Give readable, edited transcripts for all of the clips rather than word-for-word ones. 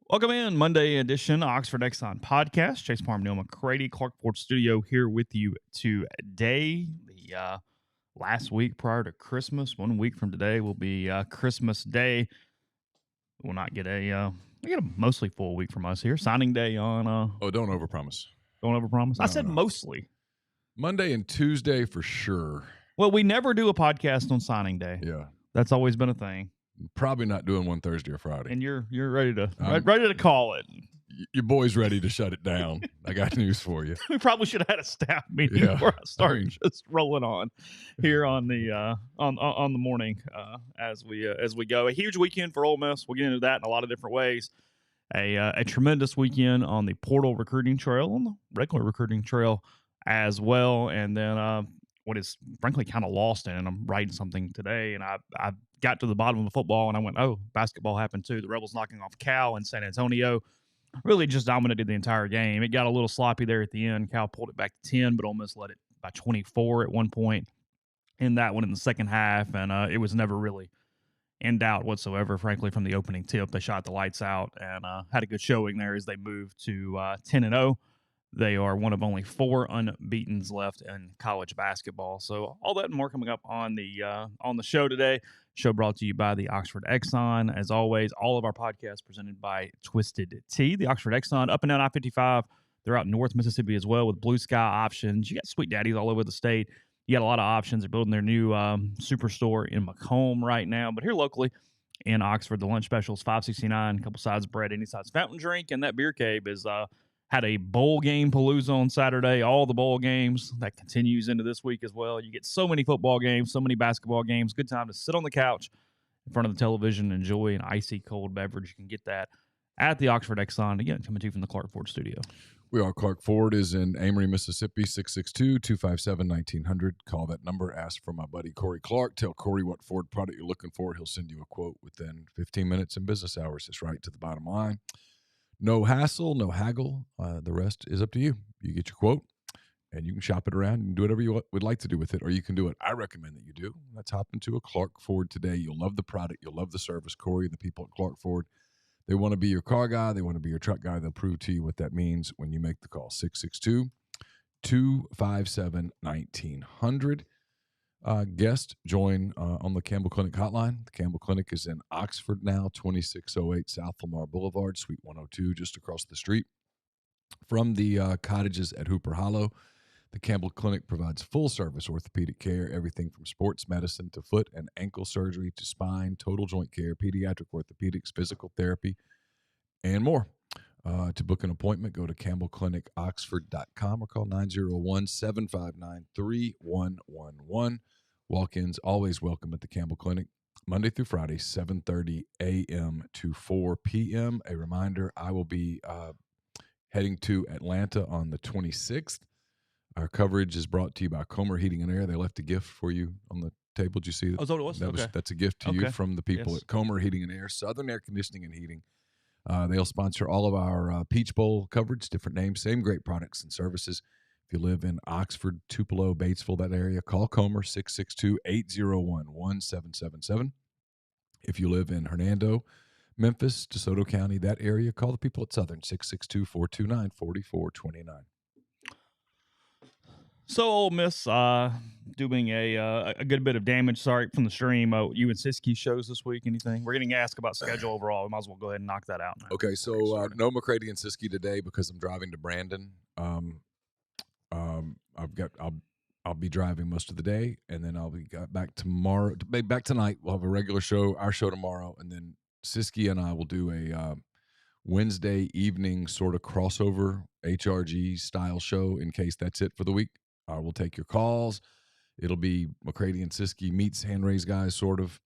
Welcome in, Monday edition Oxford Exxon Podcast. Chase Parham, Neal, McCready, Clark Ford Studio here with you today. The last week prior to Christmas, 1 week from today will be Christmas Day. We'll not get we get a mostly full week from us here. Signing day on. Don't overpromise. Don't overpromise. I No, said no. mostly. Monday and Tuesday for sure. Well, we never do a podcast on signing day. Yeah. That's always been a thing. Probably not doing one Thursday or Friday. And you're ready to call it. Your boy's ready to shut it down. I got news for you. We probably should have had a staff meeting before I start just rolling on here on the on the morning as we go. A huge weekend for Ole Miss. We'll get into that in a lot of different ways. A tremendous weekend on the portal recruiting trail, on the regular recruiting trail as well, and then what is frankly kind of lost in. And I'm writing something today, and I got to the bottom of the football, and I went, oh, basketball happened too. The Rebels knocking off Cal in San Antonio. Really just dominated the entire game. It got a little sloppy there at the end. Cal pulled it back to 10, but Ole Miss led it by 24 at one point in that one in the second half, and it was never really in doubt whatsoever, frankly, from the opening tip. They shot the lights out and had a good showing there as they moved to 10-0. They are one of only 4 unbeatens left in college basketball. So all that and more coming up on the show today. Show brought to you by the Oxford Exxon. As always, all of our podcasts presented by Twisted Tea. The Oxford Exxon, up and down I-55. They're out in North Mississippi as well with blue sky options. You got Sweet Daddies all over the state. You got a lot of options. They're building their new superstore in Macomb right now. But here locally in Oxford, the lunch specials, $5.69, a couple sides of bread, any size fountain drink, and that beer cave is had a bowl game palooza on Saturday, all the bowl games. That continues into this week as well. You get so many football games, so many basketball games. Good time to sit on the couch in front of the television and enjoy an icy cold beverage. You can get that at the Oxford Exxon. Again, coming to you from the Clark Ford Studio. We are. Clark Ford is in Amory, Mississippi, 662-257-1900. Call that number. Ask for my buddy Corey Clark. Tell Corey what Ford product you're looking for. He'll send you a quote within 15 minutes in business hours. It's right to the bottom line. No hassle, no haggle. The rest is up to you. You get your quote, and you can shop it around and do whatever you would like to do with it, or you can do what I recommend that you do. Let's hop into a Clark Ford today. You'll love the product. You'll love the service. Corey, the people at Clark Ford, they want to be your car guy. They want to be your truck guy. They'll prove to you what that means when you make the call. 662-257-1900. Guest join on the Campbell Clinic hotline. The Campbell Clinic is in Oxford now, 2608 South Lamar Boulevard, Suite 102, just across the street from the cottages at Hooper Hollow. The Campbell Clinic provides full-service orthopedic care, everything from sports medicine to foot and ankle surgery to spine, total joint care, pediatric orthopedics, physical therapy, and more. To book an appointment, go to campbellclinicoxford.com or call 901-759-3111. Walk-ins always welcome at the Campbell Clinic, Monday through Friday, 7:30 a.m. to 4 p.m. A reminder, I will be heading to Atlanta on the 26th. Our coverage is brought to you by Comer Heating and Air. They left a gift for you on the table. Did you see that? Oh, is that what it was? That's a gift to you from the people at Comer Heating and Air, Southern Air Conditioning and Heating. They'll sponsor all of our Peach Bowl coverage, different names, same great products and services. If you live in Oxford, Tupelo, Batesville, that area, call Comer, 662-801-1777. If you live in Hernando, Memphis, DeSoto County, that area, call the people at Southern, 662-429-4429. So Ole Miss doing a good bit of damage. Sorry from the stream. You and Siski shows this week. Anything? We're getting asked about schedule overall. We might as well go ahead and knock that out now. Okay, so no McCready and Siski today because I'm driving to Brandon. I'll be driving most of the day, and then I'll be back tomorrow. Back tonight. We'll have a regular show, our show tomorrow, and then Siski and I will do a Wednesday evening sort of crossover HRG style show in case that's it for the week. We'll take your calls. It'll be McCready and Siski meets hand raise guys, sort of.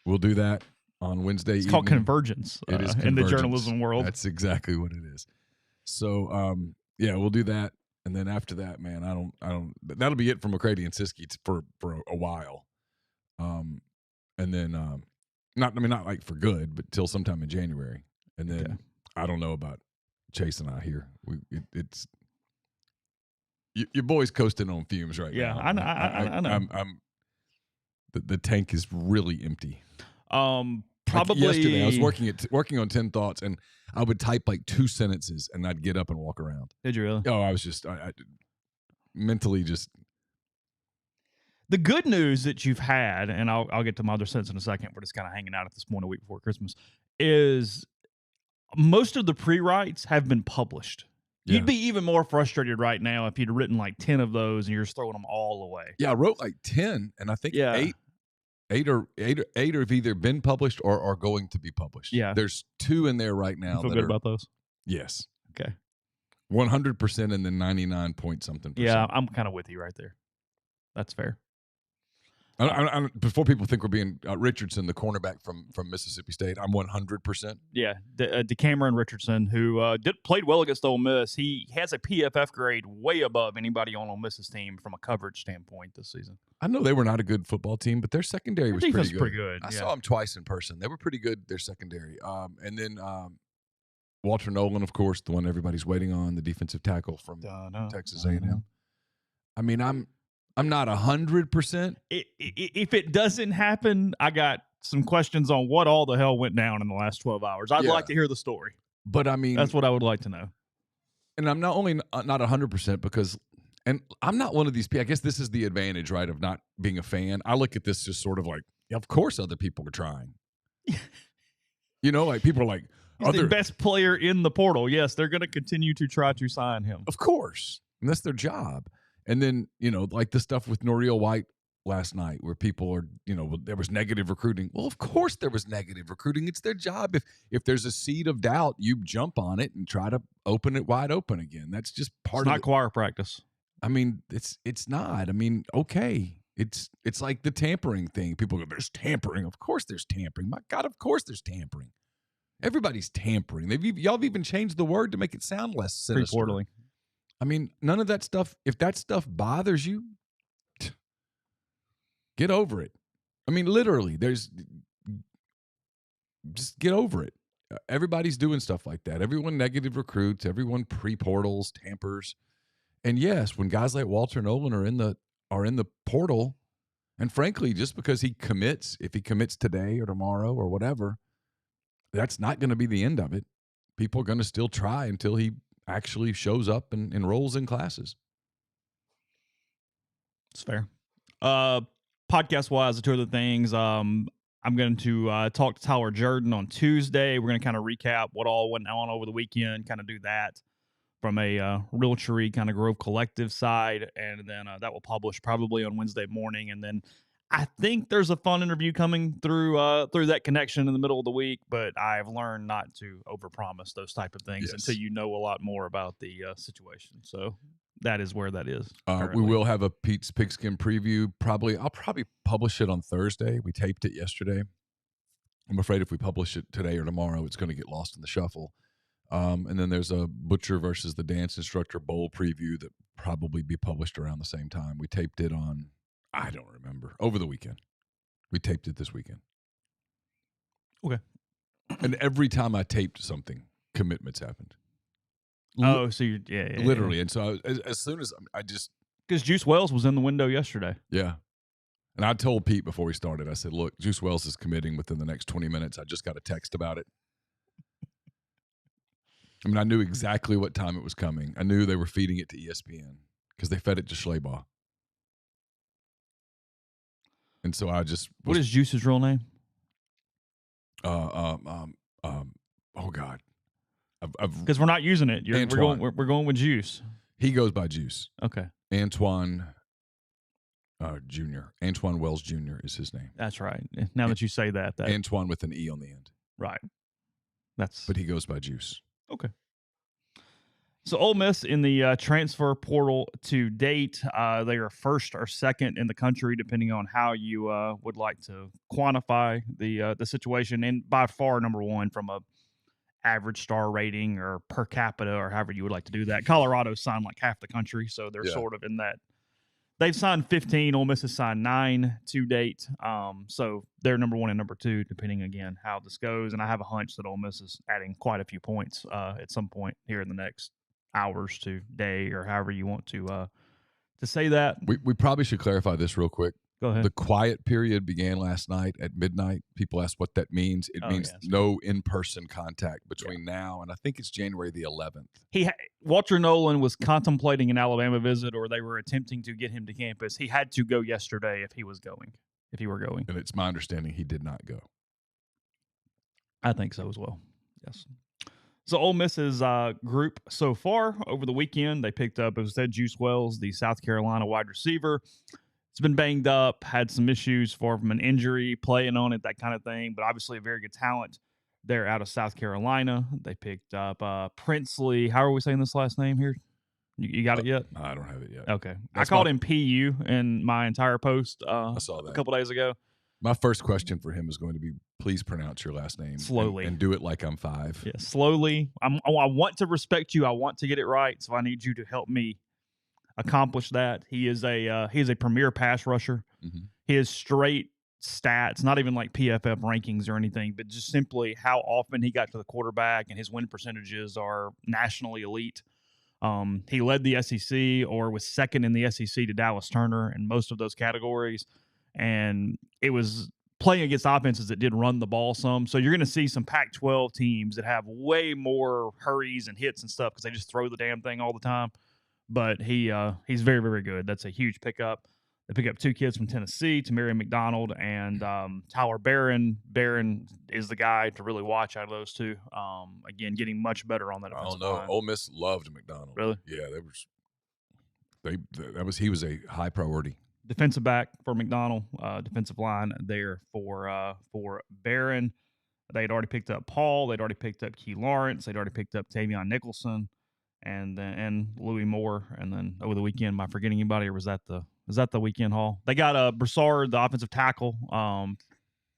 We'll do that on Wednesday evening. It's called convergence. It is in the journalism world. That's exactly what it is. So, yeah, we'll do that. And then after that, man, I don't. That'll be it for McCready and Siski for a while. And then, not like for good, but till sometime in January. And then I don't know about Chase and I here. It's your boy's coasting on fumes right now. Yeah, I know. The tank is really empty. probably yesterday. I was working on 10 thoughts, and I would type like 2 sentences, and I'd get up and walk around. Did you really? Oh, I was just I mentally just. The good news that you've had, and I'll get to my other sentence in a second. We're just kind of hanging out at this point a week before Christmas. Is most of the pre-writes have been published. Yeah. You'd be even more frustrated right now if you'd written like 10 of those and you're just throwing them all away. Yeah, I wrote like 10, and I think eight have either been published or are going to be published. Yeah, there's 2 in there right now. You feel good about those? Yes. Okay. 100% and then 99 point something %. Yeah, I'm kind of with you right there. That's fair. Before people think we're being Richardson, the cornerback from Mississippi State, I'm 100%. Yeah, DeCameron Richardson, who played well against Ole Miss. He has a PFF grade way above anybody on Ole Miss's team from a coverage standpoint this season. I know they were not a good football team, but their secondary was pretty good. I saw them twice in person. They were pretty good, their secondary. And then Walter Nolan, of course, the one everybody's waiting on, the defensive tackle from Texas A&M. I mean, I'm not 100%. If it doesn't happen, I got some questions on what all the hell went down in the last 12 hours. I'd like to hear the story. But I mean, that's what I would like to know. And I'm not only not 100% because, and I'm not one of these people. I guess this is the advantage, right, of not being a fan. I look at this just sort of like, of course, other people are trying. Like people are like, he's the best player in the portal. Yes, they're going to continue to try to sign him. Of course, and that's their job. And then, like the stuff with Noreel White last night where people are, there was negative recruiting. Well, of course there was negative recruiting. It's their job. If there's a seed of doubt, you jump on it and try to open it wide open again. That's just part of it. It's not choir practice. I mean, it's not. I mean, okay. It's like the tampering thing. People go, there's tampering. Of course there's tampering. My God, of course there's tampering. Everybody's tampering. Y'all have even changed the word to make it sound less sinister. Pre-portaling. I mean, none of that stuff, if that stuff bothers you, get over it. I mean, literally, just get over it. Everybody's doing stuff like that. Everyone negative recruits, everyone pre-portals, tampers. And yes, when guys like Walter Nolan are in the portal, and frankly, just because he commits, if he commits today or tomorrow or whatever, that's not going to be the end of it. People are going to still try until he actually shows up and enrolls in classes. It's fair. Podcast-wise, the 2 other things. I'm going to talk to Tyler Jordan on Tuesday. We're going to kind of recap what all went on over the weekend, kind of do that from a Realtree kind of Grove Collective side, and then that will publish probably on Wednesday morning. And then I think there's a fun interview coming through that connection in the middle of the week, but I've learned not to overpromise those type of things until you know a lot more about the situation. So that is where that is. We will have a Pete's Pigskin preview. I'll probably publish it on Thursday. We taped it yesterday. I'm afraid if we publish it today or tomorrow, it's going to get lost in the shuffle. And then there's a Butcher versus the Dance Instructor Bowl preview that probably be published around the same time. We taped it on, I don't remember, over the weekend. We taped it this weekend. Okay. And every time I taped something, commitments happened. So literally. Yeah. And so as soon as I just, because Juice Wells was in the window yesterday. Yeah. And I told Pete before we started, I said, look, Juice Wells is committing within the next 20 minutes. I just got a text about it. I mean, I knew exactly what time it was coming. I knew they were feeding it to ESPN because they fed it to Schleybaugh. And so I just what is Juice's real name? Oh God. Because we're not using it. We're going with Juice. He goes by Juice. Okay. Antoine Jr. Antoine Wells Jr. is his name. That's right. Now that you say that Antoine with an E on the end. Right. But he goes by Juice. Okay. So Ole Miss in the transfer portal to date, they are first or second in the country, depending on how you would like to quantify the situation, and by far number one from a average star rating or per capita or however you would like to do that. Colorado signed like half the country, so they're sort of in that. They've signed 15. Ole Miss has signed 9 to date. So they're number one and number two, depending, again, how this goes. And I have a hunch that Ole Miss is adding quite a few points at some point here in the next hours to day or however you want to say that. We probably should clarify this real quick. Go ahead. The quiet period began last night at midnight. People ask what that means. It means no in-person contact between now and I think it's January the 11th. Walter Nolan was contemplating an Alabama visit, or they were attempting to get him to campus. He had to go yesterday if he were going. And it's my understanding he did not go. I think so as well. Yes. So Ole Miss's group so far over the weekend, they picked up, as I said, Juice Wells, the South Carolina wide receiver. It's been banged up, had some issues from an injury, playing on it, that kind of thing, but obviously a very good talent. They're out of South Carolina. They picked up Princely. How are we saying this last name here? You got it yet? I don't have it yet. Okay. I called him PU in my entire post I saw that a couple days ago. My first question for him is going to be, please pronounce your last name slowly and do it like I'm 5. Yeah, slowly. I want to respect you. I want to get it right, so I need you to help me accomplish that. He is a premier pass rusher. Mm-hmm. His straight stats, not even like PFF rankings or anything, but just simply how often he got to the quarterback and his win percentages are nationally elite. He led the SEC, or was second in the SEC to Dallas Turner in most of those categories. And it was playing against offenses that did run the ball some. So you're going to see some Pac-12 teams that have way more hurries and hits and stuff because they just throw the damn thing all the time. But he's very, very good. That's a huge pickup. They pick up 2 kids from Tennessee, Tamarian McDonald and Tyler Barron. Barron is the guy to really watch out of those two. Again, getting much better on that offensive line. Ole Miss loved McDonald. Really? Yeah, he was a high priority. Defensive back for McDonald, defensive line there for Barron. They'd already picked up Paul. They'd already picked up Key Lawrence. They'd already picked up Tavion Nicholson and Louis Moore. And then over the weekend, am I forgetting anybody, or was that the weekend haul? They got Broussard, the offensive tackle,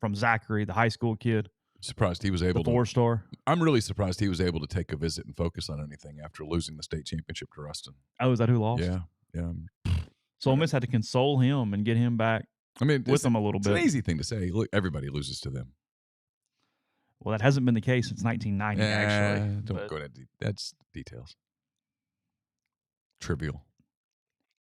from Zachary, the high school kid. Surprised he was able to 4-star. I'm really surprised he was able to take a visit and focus on anything after losing the state championship to Ruston. Oh, is that who lost? Yeah. So Ole Miss had to console him and get him back. With them a little bit. It's an easy thing to say. Look, everybody loses to them. Well, that hasn't been the case since 1990, actually. Don't go into that's details. Trivial.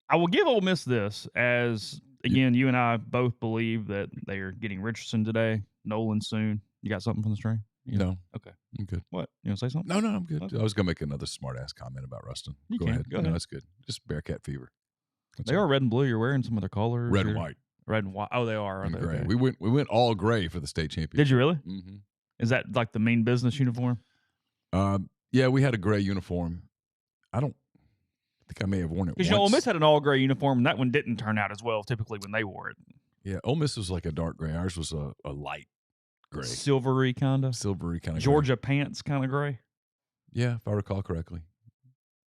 I will give Ole Miss this, as, again, you and I both believe that they are getting Richardson today, Nolan soon. You got something from the string? No. Okay. I'm good. What? You want to say something? No, I'm good. Okay. I was going to make another smart-ass comment about Ruston. Go ahead. No, that's good. Just Bearcat fever. They are red and blue. You're wearing some of their colors. Red and white. Red and white. Oh, they are. And gray. Okay. We went all gray for the state championship. Did you really? Mm-hmm. Is that like the main business uniform? Yeah, we had a gray uniform. I think I may have worn it once. Because Ole Miss had an all gray uniform, and that one didn't turn out as well typically when they wore it. Yeah, Ole Miss was like a dark gray. Ours was a light gray. Silvery kind of. Georgia pants kind of gray. Yeah, if I recall correctly.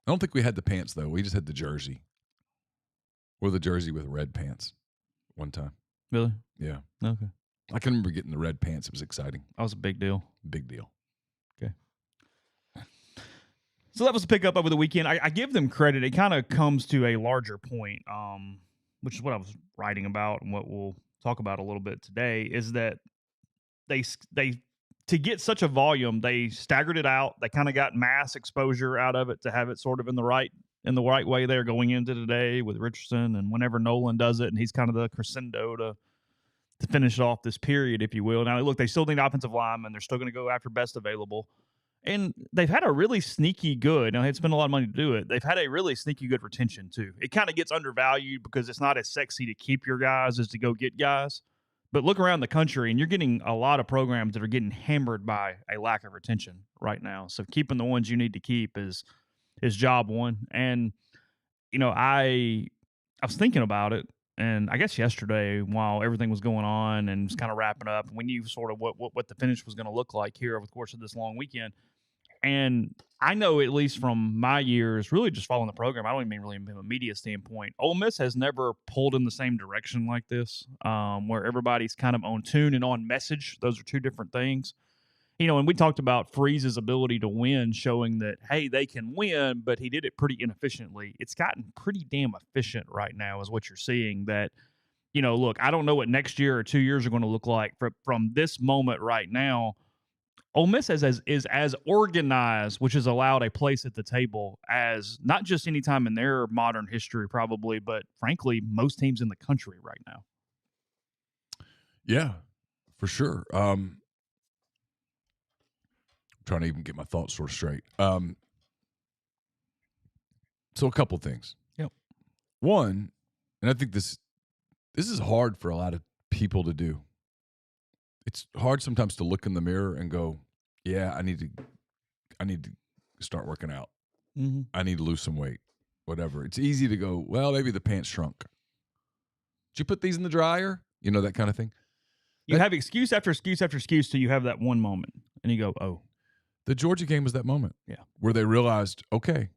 I don't think we had the pants, though. We just had the jersey. Or the jersey with red pants one time. Really? Yeah. Okay. I can remember getting the red pants. It was exciting. That was a big deal. Big deal. Okay. So that was a pickup over the weekend. I give them credit. It kind of comes to a larger point, which is what I was writing about and what we'll talk about a little bit today, is that they to get such a volume, they staggered it out. They kind of got mass exposure out of it to have it sort of in the right way there going into today with Richardson, and whenever Nolan does it, and he's kind of the crescendo to finish off this period, if you will. Now, look, they still need offensive linemen. They're still going to go after best available. And they've had a really sneaky good, now they had to spend a lot of money to do it. They've had a really sneaky good retention, too. It kind of gets undervalued because it's not as sexy to keep your guys as to go get guys. But look around the country, and you're getting a lot of programs that are getting hammered by a lack of retention right now. So keeping the ones you need to keep is job one. And, I was thinking about it, and I guess yesterday while everything was going on and was kind of wrapping up, we knew sort of what the finish was going to look like here over the course of this long weekend. And I know, at least from my years, really just following the program, I don't even mean really from a media standpoint, Ole Miss has never pulled in the same direction like this, where everybody's kind of on tune and on message. Those are two different things. And we talked about Freeze's ability to win, showing that, hey, they can win, but he did it pretty inefficiently. It's gotten pretty damn efficient right now is what you're seeing. That, look, I don't know what next year or 2 years are going to look like. From this moment right now, Ole Miss is as organized, which has allowed a place at the table as not just any time in their modern history probably, but frankly, most teams in the country right now. Yeah, for sure. Trying to even get my thoughts sort of straight. So a couple things. Yep. One, and I think this is hard for a lot of people to do. It's hard sometimes to look in the mirror and go, "Yeah, I need to start working out. Mm-hmm. I need to lose some weight, whatever." It's easy to go, "Well, maybe the pants shrunk. Did you put these in the dryer?" You know, that kind of thing. You have excuse after excuse after excuse till you have that one moment, and you go, "Oh." The Georgia game was that moment. Yeah. Where they realized, okay,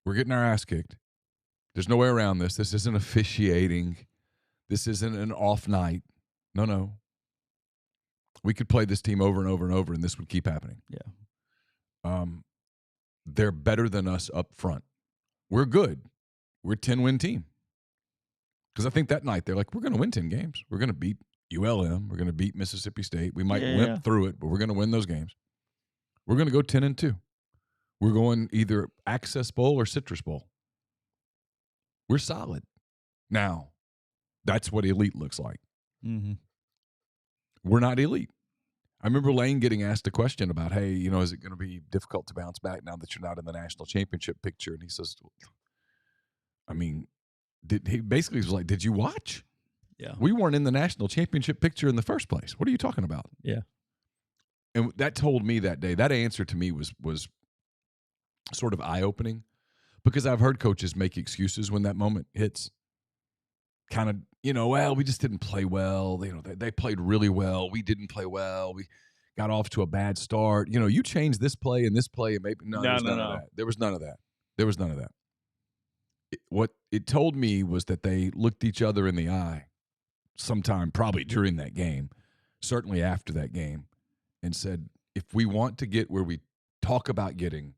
we're getting our ass kicked. There's no way around this. This isn't officiating. This isn't an off night. No. We could play this team over and over and over, and this would keep happening. Yeah. They're better than us up front. We're good. We're a 10-win team. Because I think that night they're like, we're going to win 10 games. We're going to beat ULM. We're going to beat Mississippi State. We might limp through it, but we're going to win those games. We're going to go 10-2. We're going either Access Bowl or Citrus Bowl. We're solid. Now, that's what elite looks like. Mm-hmm. We're not elite. I remember Lane getting asked a question about, hey, you know, is it going to be difficult to bounce back now that you're not in the national championship picture? And he says, I mean, he basically was like, did you watch? Yeah. We weren't in the national championship picture in the first place. What are you talking about? Yeah. And that told me that day, that answer to me was sort of eye-opening, because I've heard coaches make excuses when that moment hits. Kind of, you know, well, we just didn't play well. You know, they played really well. We didn't play well. We got off to a bad start. You know, you changed this play and this play, and maybe there was none of that. There was none of that. There was none of that. What it told me was that they looked each other in the eye sometime, probably during that game, certainly after that game, and said, if we want to get where we talk about getting,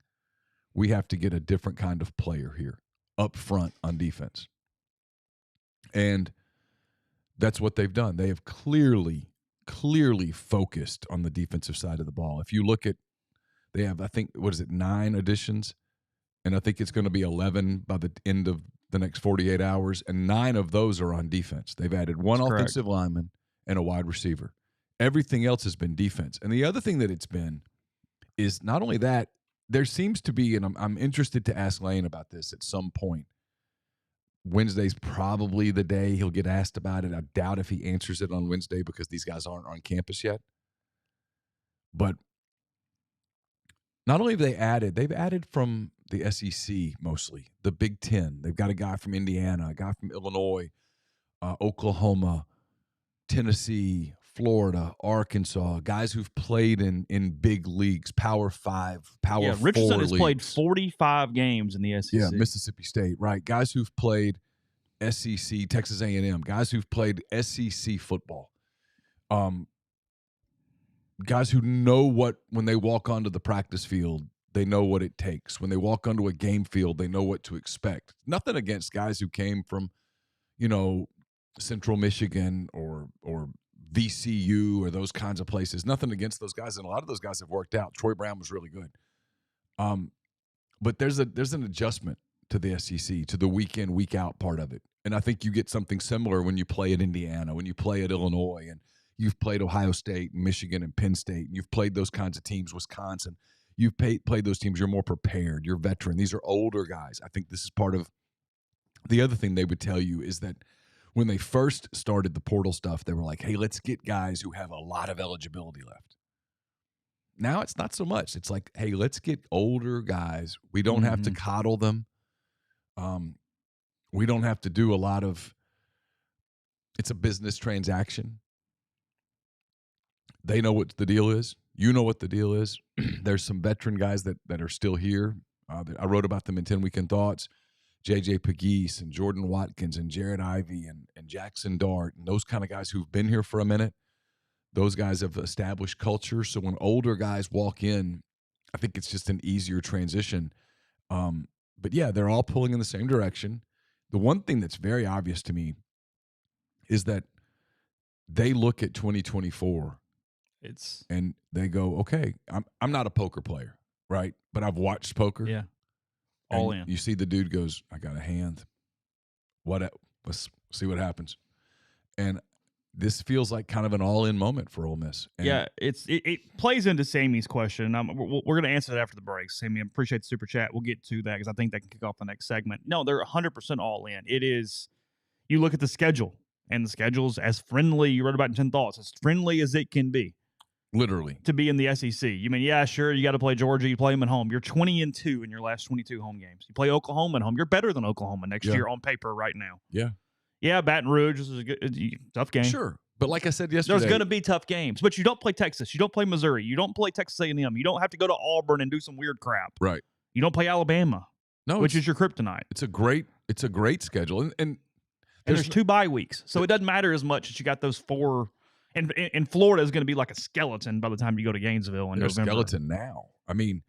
we have to get a different kind of player here up front on defense. And that's what they've done. They have clearly focused on the defensive side of the ball. If you look at, they have, I think, 9 additions? And I think it's going to be 11 by the end of the next 48 hours. And 9 of those are on defense. They've added one offensive lineman and a wide receiver. Everything else has been defense. And the other thing that it's been is not only that, there seems to be, and I'm interested to ask Lane about this at some point. Wednesday's probably the day he'll get asked about it. I doubt if he answers it on Wednesday because these guys aren't on campus yet. But not only have they've added from the SEC mostly, the Big Ten. They've got a guy from Indiana, a guy from Illinois, Oklahoma, Tennessee, Florida, Arkansas, guys who've played in big leagues, Power 5, Power 4 Richardson has leagues. played 45 games in the SEC. Yeah, Mississippi State, right. Guys who've played SEC, Texas A&M, guys who've played SEC football. Guys who know what, when they walk onto the practice field, they know what it takes. When they walk onto a game field, they know what to expect. Nothing against guys who came from, you know, Central Michigan or VCU or those kinds of places. Nothing against those guys, and a lot of those guys have worked out. Troy Brown was really good. But there's an adjustment to the SEC, to the week in, week out part of it. And I think you get something similar when you play at Indiana, when you play at Illinois, and you've played Ohio State, and Michigan, and Penn State, and you've played those kinds of teams, Wisconsin. You've played those teams. You're more prepared. You're veteran. These are older guys. I think this is part of the other thing they would tell you is that when they first started the portal stuff, they were like, hey, let's get guys who have a lot of eligibility left. Now it's not so much. It's like, hey, let's get older guys. We don't have to coddle them. We don't have to do a lot of – it's a business transaction. They know what the deal is. You know what the deal is. There's some veteran guys that are still here. I wrote about them in 10 Weekend Thoughts. J.J. Pegues and Jordan Watkins and Jared Ivey and Jackson Dart and those kind of guys who've been here for a minute. Those guys have established culture. So when older guys walk in, I think it's just an easier transition. But, yeah, they're all pulling in the same direction. The one thing that's very obvious to me is that they look at 2024 and they go, okay, I'm not a poker player, right? But I've watched poker. Yeah. All and in. You see the dude goes, I got a hand. Let's see what happens. And this feels like kind of an all-in moment for Ole Miss. And yeah, it plays into Sammy's question. We're going to answer that after the break. Sammy, I appreciate the super chat. We'll get to that because I think that can kick off the next segment. No, they're 100% all in. It is. You look at the schedule, and the schedule's as friendly. You wrote about in 10 Thoughts, as friendly as it can be. Literally. To be in the SEC. You mean, yeah, sure, you got to play Georgia. You play them at home. You're 20-2 in your last 22 home games. You play Oklahoma at home. You're better than Oklahoma next year on paper right now. Yeah. Yeah, Baton Rouge is a tough game. Sure. But like I said yesterday, there's going to be tough games. But you don't play Texas. You don't play Missouri. You don't play Texas A&M. You don't have to go to Auburn and do some weird crap. Right. You don't play Alabama, which is your kryptonite. It's a great schedule. And there's 2 bye weeks. So it doesn't matter as much as you got those 4. And Florida is going to be like a skeleton by the time you go to Gainesville in November. A skeleton now. I mean,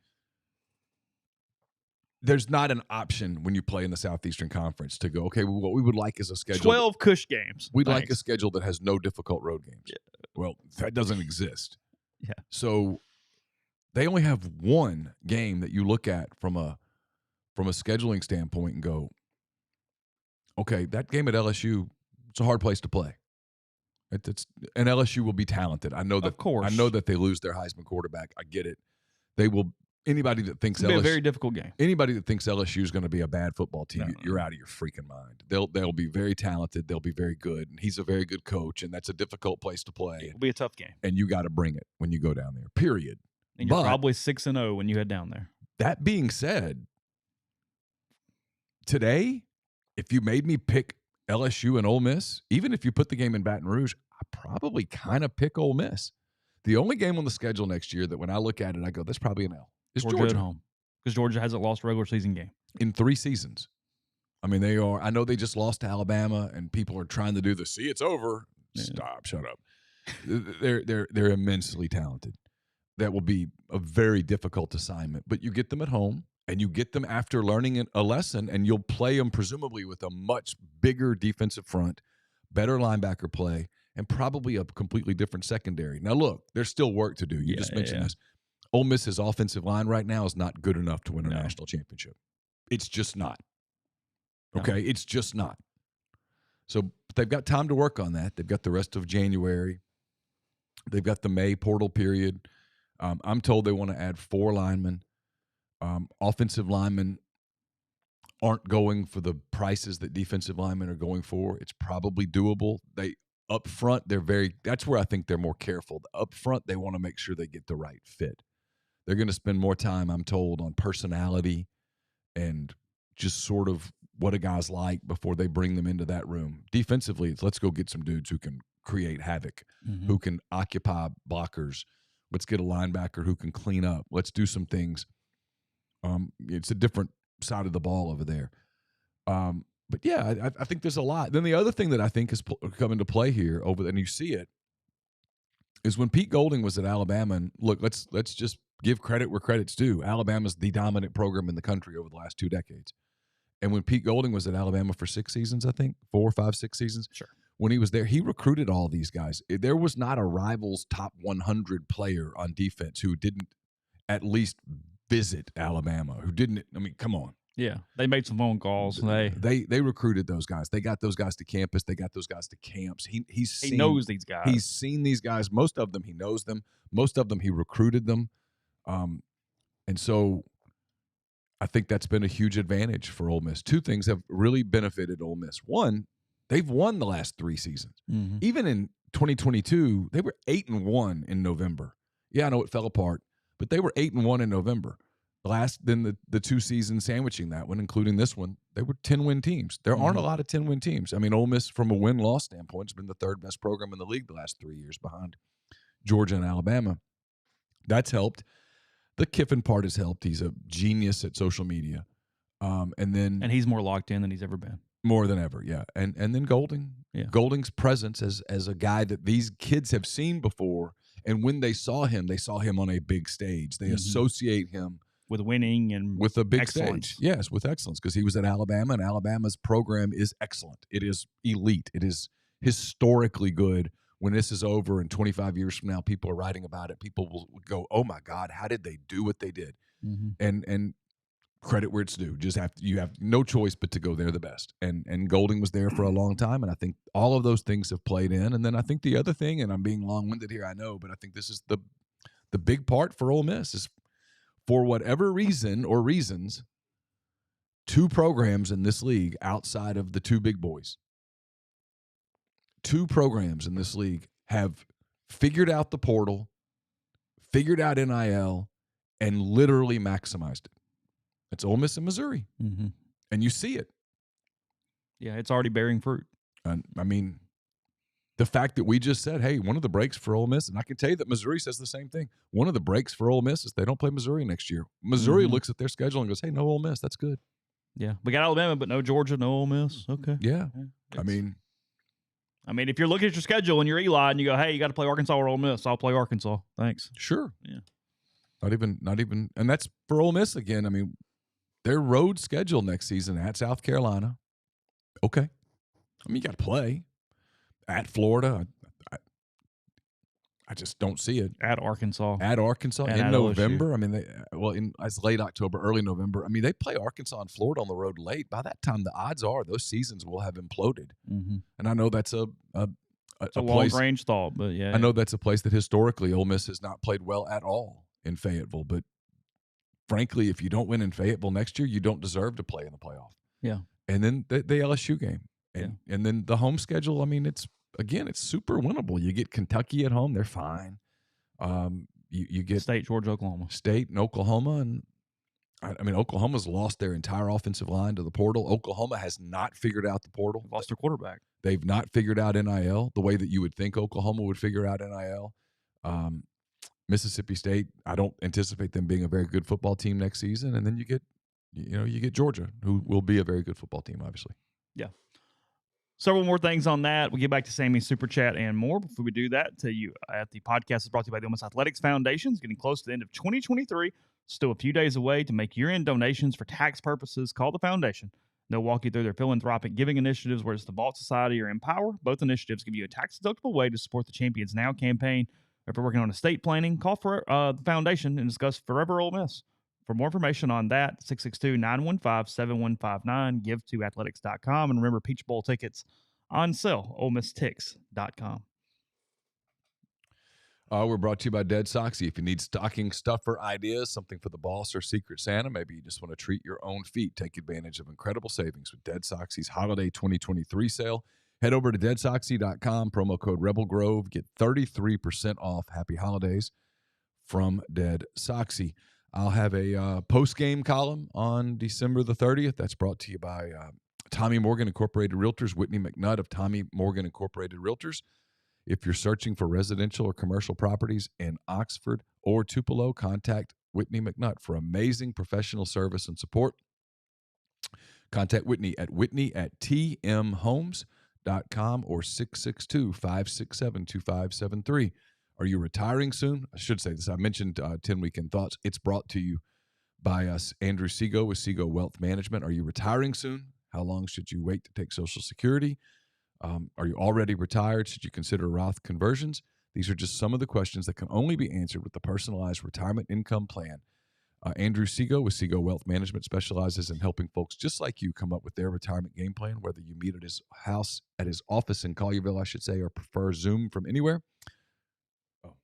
there's not an option when you play in the Southeastern Conference to go, okay, what we would like is a schedule. 12 cush games. We'd like a schedule that has no difficult road games. Yeah. Well, that doesn't exist. Yeah. So they only have one game that you look at from a scheduling standpoint and go, okay, that game at LSU, it's a hard place to play. And LSU will be talented. I know that. Of course. I know that they lose their Heisman quarterback. I get it. They will. Anybody that thinks it's a very difficult game. Anybody that thinks LSU is going to be a bad football team, you're out of your freaking mind. They'll be very talented. They'll be very good, and he's a very good coach. And that's a difficult place to play. It'll be a tough game, and you got to bring it when you go down there. Period. And you're probably 6-0 when you head down there. That being said, today, if you made me pick LSU and Ole Miss, even if you put the game in Baton Rouge, I probably kind of pick Ole Miss. The only game on the schedule next year that when I look at it, I go, that's probably an L. It's Georgia at home, because Georgia hasn't lost a regular season game in 3 seasons. I mean, they are. I know they just lost to Alabama, and people are trying to do the see it's over. Yeah. Stop, shut up. They're immensely talented. That will be a very difficult assignment, but you get them at home, and you get them after learning a lesson, and you'll play them presumably with a much bigger defensive front, better linebacker play, and probably a completely different secondary. Now, look, there's still work to do. You just mentioned this. Ole Miss's offensive line right now is not good enough to win a national championship. It's just not. Okay? It's just not. So they've got time to work on that. They've got the rest of January. They've got the May portal period. I'm told they want to add 4 linemen. Offensive linemen aren't going for the prices that defensive linemen are going for. It's probably doable. Up front, that's where I think they're more careful. Up front, they want to make sure they get the right fit. They're going to spend more time, I'm told, on personality and just sort of what a guy's like before they bring them into that room. Defensively, let's go get some dudes who can create havoc, who can occupy blockers. Let's get a linebacker who can clean up. Let's do some things. It's a different side of the ball over there. But yeah, I think there's a lot. Then the other thing that I think is come into play here and you see it, is when Pete Golding was at Alabama. And look, let's just give credit where credit's due. Alabama's the dominant program in the country over the last 2 decades. And when Pete Golding was at Alabama for 6 seasons, I think 4, 5, 6 seasons. Sure. When he was there, he recruited all these guys. There was not a Rivals top 100 player on defense who didn't at least visit Alabama. Who didn't? I mean, come on. Yeah, they made some phone calls. They recruited those guys. They got those guys to campus. They got those guys to camps. He knows these guys. He's seen these guys. Most of them he knows them. Most of them he recruited them. And so I think that's been a huge advantage for Ole Miss. 2 things have really benefited Ole Miss. One, they've won the last 3 seasons. Even in 2022, they were 8-1 in November. Yeah, I know it fell apart, but they were 8-1 in November. Then the 2 seasons sandwiching that one, including this one, they were 10-win teams. There aren't a lot of 10-win teams. I mean, Ole Miss, from a win-loss standpoint, has been the 3rd best program in the league the last 3 years behind Georgia and Alabama. That's helped. The Kiffin part has helped. He's a genius at social media. And he's more locked in than he's ever been. More than ever, yeah. And then Golding. Yeah. Golding's presence as a guy that these kids have seen before, and when they saw him on a big stage. They associate him with winning and with a big excellence. Stage. Yes, with excellence, because he was at Alabama, and Alabama's program is excellent. It is elite. It is historically good. When this is over and 25 years from now, people are writing about it. People will go, oh, my God, how did they do what they did? And credit where it's due. You have no choice but to go there the best. And Golding was there for a long time, and I think all of those things have played in. And then I think the other thing, and I'm being long-winded here, I know, but I think this is the big part for Ole Miss is, for whatever reason or reasons, two programs in this league outside of the two big boys, two programs in this league have figured out the portal, figured out NIL, and literally maximized it. It's Ole Miss and Missouri. Mm-hmm. And you see it. Yeah, it's already bearing fruit. I mean, the fact that we just said, hey, one of the breaks for Ole Miss, and I can tell you that Missouri says the same thing. One of the breaks for Ole Miss is they don't play Missouri next year. Missouri looks at their schedule and goes, hey, no Ole Miss. That's good. Yeah. We got Alabama, but no Georgia, no Ole Miss. Okay. Yeah. I mean, if you're looking at your schedule and you're Eli and you go, hey, you got to play Arkansas or Ole Miss, I'll play Arkansas. Thanks. Sure. Yeah. Not even, and that's for Ole Miss again. I mean, their road schedule next season at South Carolina. Okay. I mean, you got to play at Florida. I just don't see it. At Arkansas in November. LSU. I mean, in as late October, early November. I mean, they play Arkansas and Florida on the road late. By that time, the odds are those seasons will have imploded. Mm-hmm. And I know that's a long range thought, but yeah, I know that's a place that historically Ole Miss has not played well at all in Fayetteville. But frankly, if you don't win in Fayetteville next year, you don't deserve to play in the playoff. Yeah. And then the LSU game, and then the home schedule. I mean, it's super winnable. You get Kentucky at home; they're fine. You get State, Georgia, Oklahoma. State and Oklahoma, and I mean, Oklahoma's lost their entire offensive line to the portal. Oklahoma has not figured out the portal. Lost their quarterback. They've not figured out NIL the way that you would think Oklahoma would figure out NIL. Mississippi State, I don't anticipate them being a very good football team next season. And then you get Georgia, who will be a very good football team, obviously. Yeah. Several more things on that. We'll get back to Sammy's Super Chat and more. Before we do that, tell you at the podcast is brought to you by the Ole Miss Athletics Foundation. It's getting close to the end of 2023. Still a few days away to make year-end donations for tax purposes. Call the foundation. They'll walk you through their philanthropic giving initiatives, whether it's the Vault Society or Empower. Both initiatives give you a tax-deductible way to support the Champions Now campaign. If you're working on estate planning, call for the foundation and discuss Forever Ole Miss. For more information on that, 662-915-7159, give to athletics.com. And remember, Peach Bowl tickets on sale, OleMissTix.com. We're brought to you by Dead Soxy. If you need stocking stuffer ideas, something for the boss or Secret Santa, maybe you just want to treat your own feet, take advantage of incredible savings with Dead Soxy's Holiday 2023 sale. Head over to deadsoxy.com, promo code Rebel Grove, get 33% off. Happy holidays from Dead Soxy. I'll have a post-game column on December the 30th. That's brought to you by Tommy Morgan Incorporated Realtors, Whitney McNutt of Tommy Morgan Incorporated Realtors. If you're searching for residential or commercial properties in Oxford or Tupelo, contact Whitney McNutt for amazing professional service and support. Contact Whitney at tmhomes.com or 662-567-2573. Are you retiring soon? I should say this. I mentioned 10 Weekend Thoughts. It's brought to you by us, Andrew Seago with Seago Wealth Management. Are you retiring soon? How long should you wait to take Social Security? Are you already retired? Should you consider Roth conversions? These are just some of the questions that can only be answered with the personalized retirement income plan. Andrew Seago with Seago Wealth Management specializes in helping folks just like you come up with their retirement game plan, whether you meet at his house, at his office in Collierville, I should say, or prefer Zoom from anywhere. Oh,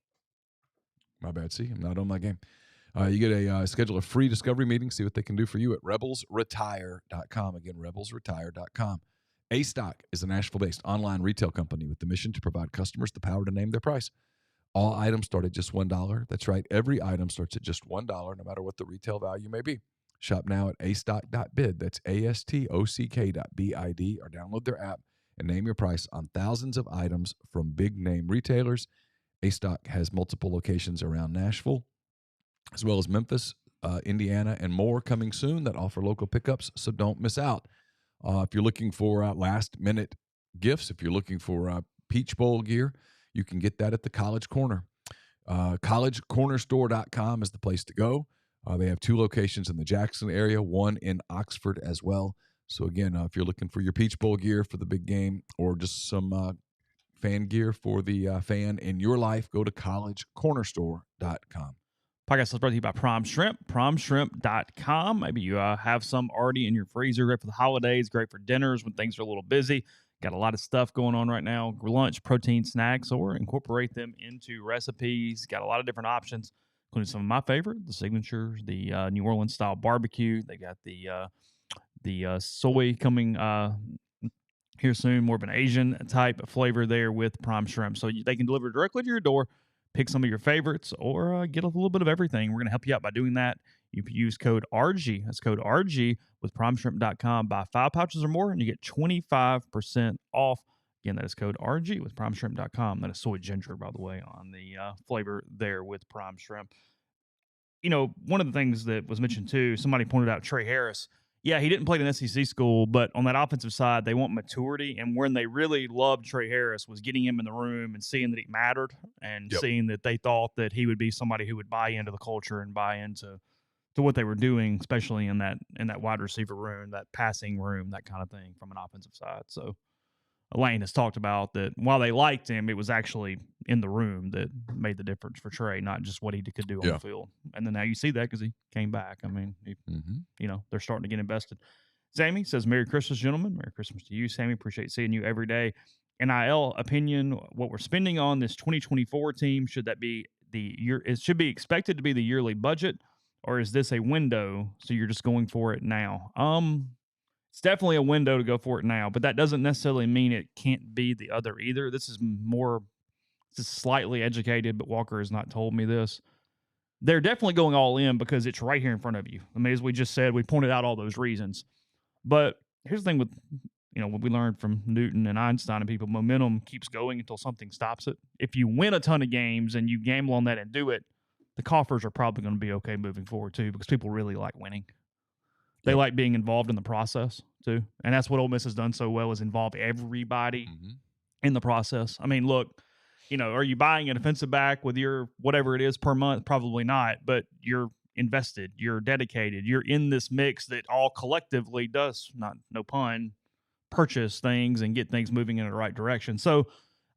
my bad. See, I'm not on my game. You get schedule a free discovery meeting, see what they can do for you at rebelsretire.com. Again, rebelsretire.com. A-Stock is a Nashville-based online retail company with the mission to provide customers the power to name their price. All items start at just $1. That's right. Every item starts at just $1, no matter what the retail value may be. Shop now at astock.bid. That's ASTOCK.BID, or download their app and name your price on thousands of items from big-name retailers. A-Stock has multiple locations around Nashville, as well as Memphis, Indiana, and more coming soon that offer local pickups, so don't miss out. If you're looking for last-minute gifts, if you're looking for Peach Bowl gear, you can get that at the College Corner. CollegeCornerStore.com is the place to go. They have 2 locations in the Jackson area, 1 in Oxford as well. So, again, if you're looking for your Peach Bowl gear for the big game or just some fan gear for the fan in your life, go to CollegeCornerStore.com. Podcast is brought to you by Prime Shrimp, primeshrimp.com. Maybe you have some already in your freezer, great for the holidays, great for dinners when things are a little busy. Got a lot of stuff going on right now, lunch, protein snacks, or incorporate them into recipes. Got a lot of different options, including some of my favorite, the signatures, the New Orleans style barbecue. They got the soy coming here soon, more of an Asian type of flavor there with Prime Shrimp. So they can deliver directly to your door. Pick some of your favorites or get a little bit of everything. We're going to help you out by doing that. You can use code RG. That's code RG with primeshrimp.com. Buy 5 pouches or more, and you get 25% off. Again, that is code RG with primeshrimp.com. That is soy ginger, by the way, on the flavor there with Prime Shrimp. You know, one of the things that was mentioned, too, somebody pointed out Trey Harris. Yeah, he didn't play at an SEC school, but on that offensive side, they want maturity. And when they really loved Trey Harris was getting him in the room and seeing that he mattered and seeing that they thought that he would be somebody who would buy into the culture and buy into what they were doing, especially in that wide receiver room, that passing room, that kind of thing from an offensive side. So Elaine has talked about that while they liked him, it was actually in the room that made the difference for Trey, not just what he could do on the field. And then now you see that because he came back. I mean, you know, they're starting to get invested. Sammy says, Merry Christmas, gentlemen. Merry Christmas to you, Sammy. Appreciate seeing you every day. NIL opinion, what we're spending on this 2024 team, should that be the year? It should be expected to be the yearly budget, or is this a window? So you're just going for it now? It's definitely a window to go for it now, but that doesn't necessarily mean it can't be the other either. This is slightly educated, but Walker has not told me this. They're definitely going all in because it's right here in front of you. I mean, as we just said, we pointed out all those reasons. But here's the thing with, you know, what we learned from Newton and Einstein and people, momentum keeps going until something stops it. If you win a ton of games and you gamble on that and do it, the coffers are probably going to be okay moving forward too, because people really like winning. They like being involved in the process too. And that's what Ole Miss has done so well, is involve everybody in the process. I mean, look, you know, are you buying a defensive back with your whatever it is per month? Probably not, but you're invested, you're dedicated, you're in this mix that all collectively does, no pun, purchase things and get things moving in the right direction. So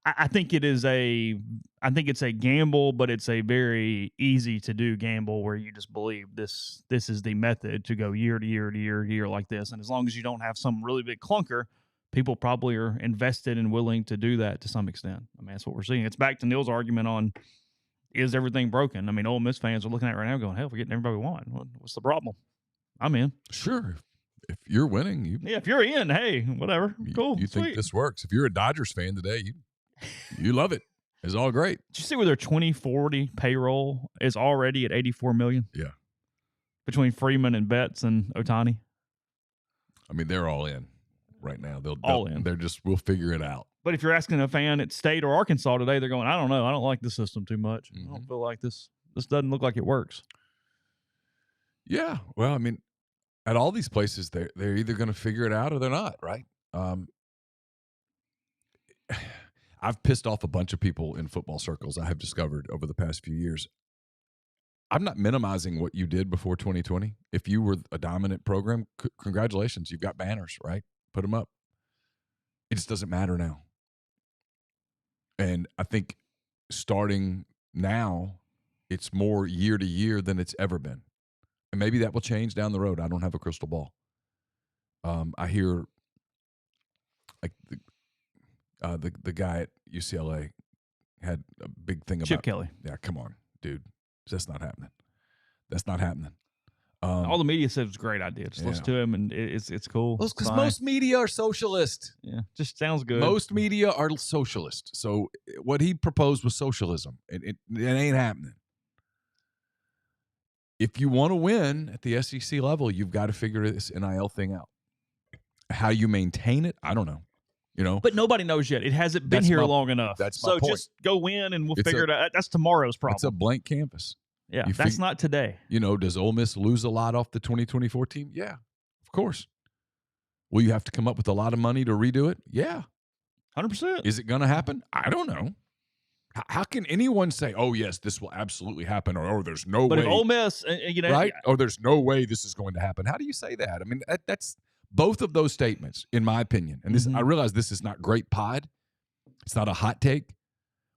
I think it's a gamble, but it's a very easy to do gamble where you just believe this is the method to go year to year to year to year like this. And as long as you don't have some really big clunker, people probably are invested and willing to do that to some extent. I mean, that's what we're seeing. It's back to Neal's argument on, is everything broken? I mean, Ole Miss fans are looking at it right now going, hell, we're getting everybody we want. What's the problem? I'm in. Sure. If you're winning, if you're in, hey, whatever. Cool. You think this works. If you're a Dodgers fan today, you love it. It's all great. Did you see where their 2040 payroll is already at $84 million? Yeah. Between Freeman and Betts and Ohtani? I mean, they're all in right now. They'll all in. They're just, we'll figure it out. But if you're asking a fan at State or Arkansas today, they're going, I don't know. I don't like this system too much. I don't feel like this doesn't look like it works. Yeah. Well, I mean, at all these places, they're either going to figure it out or they're not, right? I've pissed off a bunch of people in football circles, I have discovered over the past few years. I'm not minimizing what you did before 2020. If you were a dominant program, congratulations. You've got banners, right? Put them up. It just doesn't matter now. And I think starting now, it's more year to year than it's ever been. And maybe that will change down the road. I don't have a crystal ball. I hear like the guy at UCLA had a big thing about Chip Kelly. Yeah, come on, dude. That's not happening. That's not happening. All the media said it was a great idea. Just listen to him, and it's cool. Well, because most media are socialist. Yeah, just sounds good. Most media are socialist. So what he proposed was socialism. It ain't happening. If you want to win at the SEC level, you've got to figure this NIL thing out. How you maintain it, I don't know. You know, but nobody knows yet. It hasn't been here long enough. That's my point. Just go win, and we'll figure it out. That's tomorrow's problem. It's a blank canvas. Yeah, that's not today. You know, does Ole Miss lose a lot off the 2024 team? Yeah, of course. Will you have to come up with a lot of money to redo it? Yeah. 100%. Is it going to happen? I don't know. How can anyone say, oh, yes, this will absolutely happen, or oh, there's no way. But if Ole Miss, right? Oh, there's no way this is going to happen. How do you say that? I mean, that's both of those statements, in my opinion. And this, I realize this is not great pod. It's not a hot take.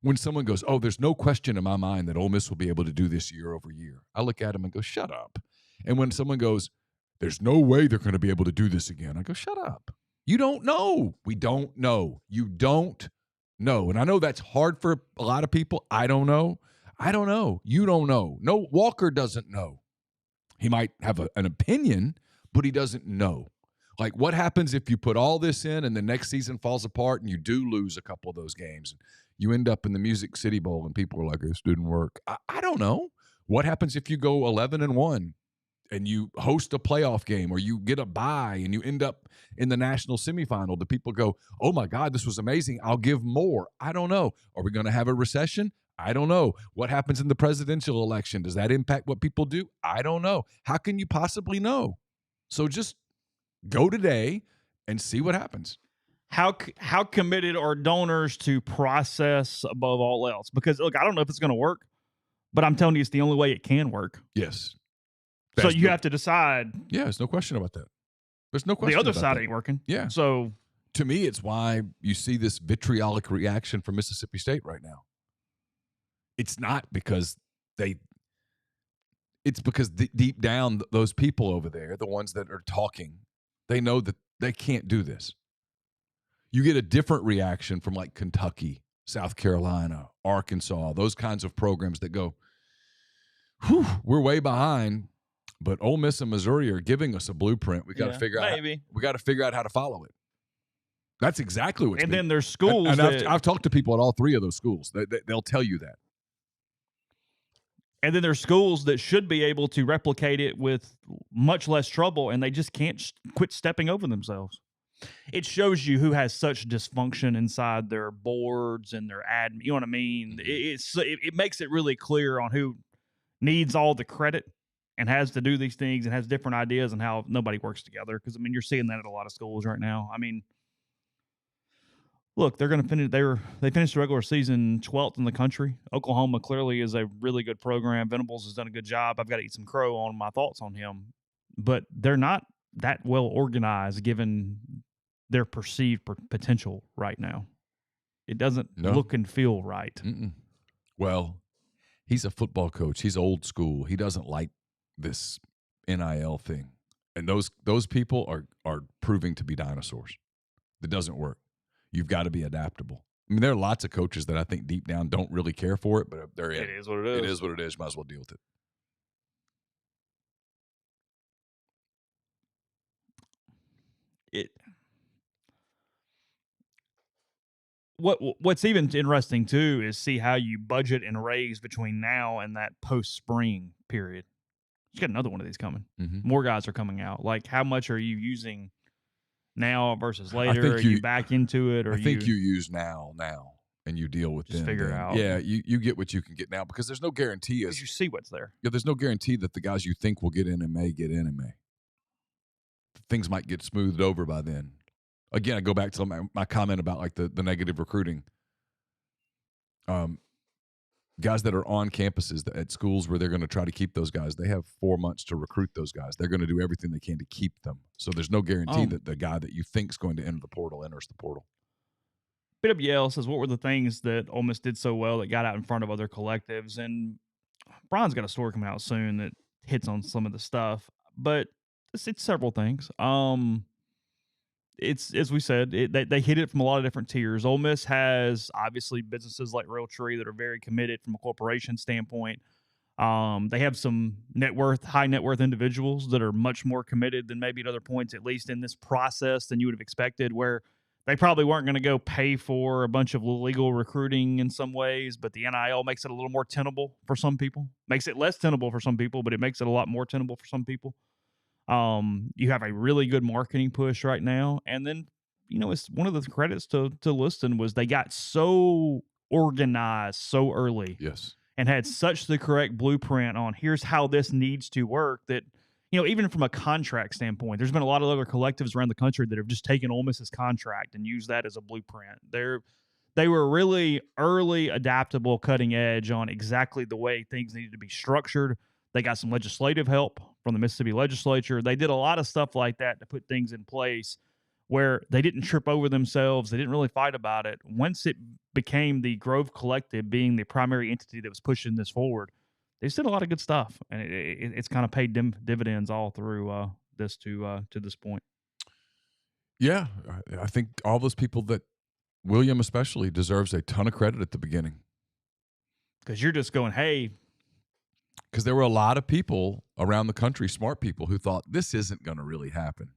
When someone goes, oh, there's no question in my mind that Ole Miss will be able to do this year over year, I look at them and go, shut up. And when someone goes, there's no way they're going to be able to do this again, I go, shut up. You don't know. We don't know. You don't know. And I know that's hard for a lot of people. I don't know. I don't know. You don't know. No, Walker doesn't know. He might have an opinion, but he doesn't know. Like, what happens if you put all this in and the next season falls apart and you do lose a couple of those games? You end up in the Music City Bowl and people are like, this didn't work. I don't know. What happens if you go 11-1 and you host a playoff game, or you get a bye and you end up in the national semifinal? Do people go, oh my God, this was amazing, I'll give more? I don't know. Are we going to have a recession? I don't know. What happens in the presidential election? Does that impact what people do? I don't know. How can you possibly know? So just go today and see what happens. How committed are donors to process above all else? Because, look, I don't know if it's going to work, but I'm telling you, it's the only way it can work. Yes. So you have to decide. Yeah, there's no question about that. There's no question the other about side that. ain't working. Yeah. So to me, it's why you see this vitriolic reaction from Mississippi State right now. It's not because it's because deep down, those people over there, the ones that are talking, they know that they can't do this. You get a different reaction from like Kentucky, South Carolina, Arkansas, those kinds of programs that go, whew, we're way behind, but Ole Miss and Missouri are giving us a blueprint. We got to figure out. We got to figure out how to follow it. That's exactly what. And then there's schools, and I've talked to people at all three of those schools. They'll tell you that. And then there's schools that should be able to replicate it with much less trouble, and they just can't quit stepping over themselves. It shows you who has such dysfunction inside their boards and their admin. You know what I mean? It makes it really clear on who needs all the credit and has to do these things and has different ideas and how nobody works together. Because, I mean, you're seeing that at a lot of schools right now. I mean, look, they're going to finish. They finished the regular season 12th in the country. Oklahoma clearly is a really good program. Venables has done a good job. I've got to eat some crow on my thoughts on him, but they're not that well organized given their perceived potential right now. It doesn't look and feel right. Mm-mm. Well, he's a football coach. He's old school. He doesn't like this NIL thing, and those people are proving to be dinosaurs. It doesn't work. You've got to be adaptable. I mean, there are lots of coaches that I think deep down don't really care for it, but they're in. It is what it is. It is what it is. Might as well deal with it. What's even interesting too is see how you budget and raise between now and that post-spring period. You got another one of these coming. Mm-hmm. More guys are coming out. Like, how much are you using now versus later? Are you back into it? Or I think you use now, and you deal with just them. Figure out. Yeah, you get what you can get now because there's no guarantee. Because you see what's there. Yeah, there's no guarantee that the guys you think will get in and may get in and may. Things might get smoothed over by then. Again, I go back to my comment about like the negative recruiting. Guys that are on campuses at schools where they're going to try to keep those guys, they have 4 months to recruit those guys. They're going to do everything they can to keep them. So there's no guarantee that the guy that you think is going to enter the portal enters the portal. BWL says, what were the things that Ole Miss did so well that got out in front of other collectives? And Brian's got a story coming out soon that hits on some of the stuff, but it's several things. It's, as we said, they hit it from a lot of different tiers. Ole Miss has obviously businesses like Realtree that are very committed from a corporation standpoint. They have some high net worth individuals that are much more committed than maybe at other points, at least in this process, than you would have expected, where they probably weren't going to go pay for a bunch of illegal recruiting in some ways, but the NIL makes it a little more tenable for some people. Makes it less tenable for some people, but it makes it a lot more tenable for some people. You have a really good marketing push right now. And then, it's one of the credits to Liston was they got so organized so early. Yes. And had such the correct blueprint on here's how this needs to work that, even from a contract standpoint, there's been a lot of other collectives around the country that have just taken Ole Miss's contract and used that as a blueprint. They were really early, adaptable, cutting edge on exactly the way things needed to be structured. They got some legislative help from the Mississippi legislature. They did a lot of stuff like that to put things in place where they didn't trip over themselves. They didn't really fight about it. Once it became the Grove Collective being the primary entity that was pushing this forward, they did a lot of good stuff, and it's kind of paid dividends all through this to this point. Yeah, I think all those people that William especially deserves a ton of credit at the beginning. Because you're just going, hey. Because there were a lot of people around the country, smart people, who thought this isn't going to really happen.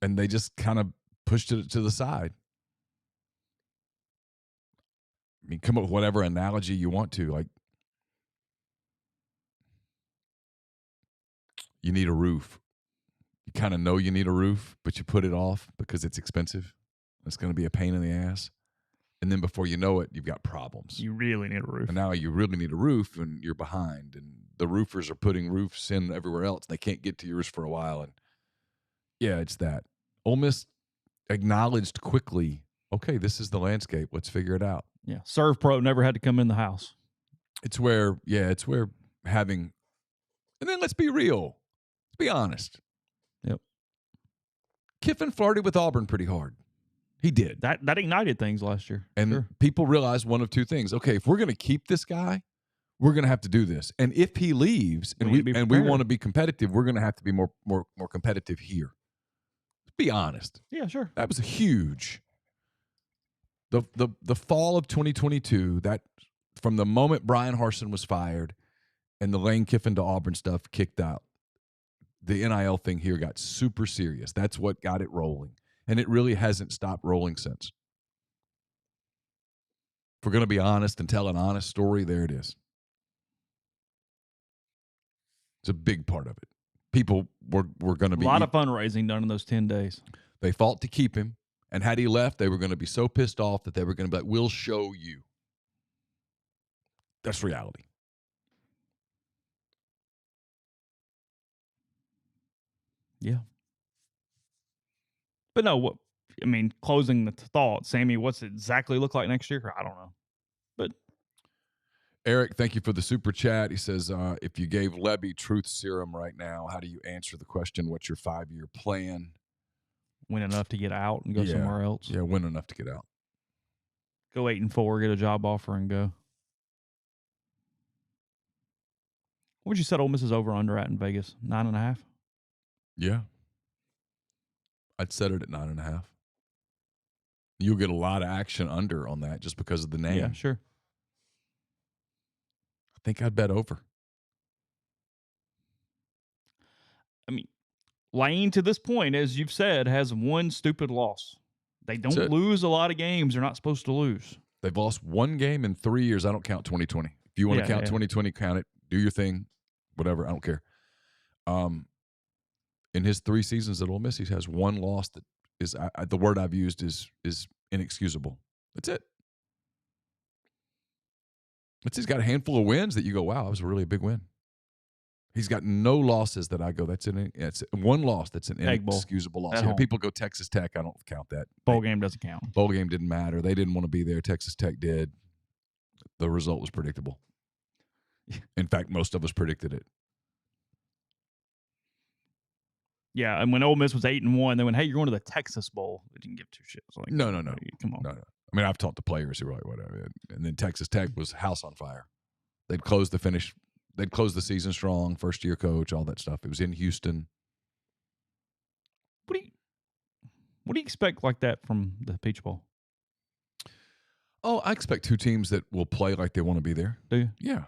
And they just kind of pushed it to the side. I mean, come up with whatever analogy you want to. Like, you need a roof. You kind of know you need a roof, but you put it off because it's expensive. It's going to be a pain in the ass. And then before you know it, you've got problems. You really need a roof. And now you really need a roof, and you're behind. And the roofers are putting roofs in everywhere else. They can't get to yours for a while. And yeah, it's that. Ole Miss acknowledged quickly, okay, this is the landscape. Let's figure it out. Yeah. Serve Pro never had to come in the house. It's where having, and then let's be real. Let's be honest. Yep. Kiffin flirted with Auburn pretty hard. He did. That ignited things last year. And people realized one of two things. Okay, if we're going to keep this guy, we're going to have to do this. And if he leaves and we want to be competitive, we're going to have to be more competitive here. Let's be honest. Yeah, sure. That was huge. The fall of 2022, that from the moment Brian Harsin was fired and the Lane Kiffin to Auburn stuff kicked out, the NIL thing here got super serious. That's what got it rolling. And it really hasn't stopped rolling since. If we're going to be honest and tell an honest story, there it is. It's a big part of it. People were going to be... A lot of fundraising done in those 10 days. They fought to keep him. And had he left, they were going to be so pissed off that they were going to be like, we'll show you. That's reality. Yeah. But no, closing the thought, Sammy, what's it exactly look like next year? I don't know. But Eric, thank you for the super chat. He says, if you gave Lebby truth serum right now, how do you answer the question, what's your 5-year plan? Win enough to get out and go somewhere else. Yeah, win enough to get out. Go 8-4, get a job offer, and go. What would you set Ole Miss is over under at in Vegas? 9.5? Yeah. I'd set it at 9.5. You'll get a lot of action under on that just because of the name. Yeah, sure. I think I'd bet over. Lane, to this point, as you've said, has one stupid loss. They don't lose a lot of games they're not supposed to lose. They've lost one game in 3 years. I don't count 2020. If you want to count 2020, count it. Do your thing. Whatever. I don't care. In his 3 seasons at Ole Miss, he has one loss that is the word I've used is inexcusable. That's it. He's got a handful of wins that you go, wow, that was really a big win. He's got no losses that I go, it's one loss that's an inexcusable loss. People go Texas Tech. I don't count that. Bowl game doesn't count. Bowl game didn't matter. They didn't want to be there. Texas Tech did. The result was predictable. In fact, most of us predicted it. Yeah, and when Ole Miss was 8-1, they went, "Hey, you're going to the Texas Bowl." They didn't give two shits. Like, no. Come on. No. I mean, I've talked to players who were like, whatever. And then Texas Tech was house on fire. They'd close the season strong, first-year coach, all that stuff. It was in Houston. What do you expect like that from the Peach Bowl? Oh, I expect 2 teams that will play like they want to be there. Do you? Yeah.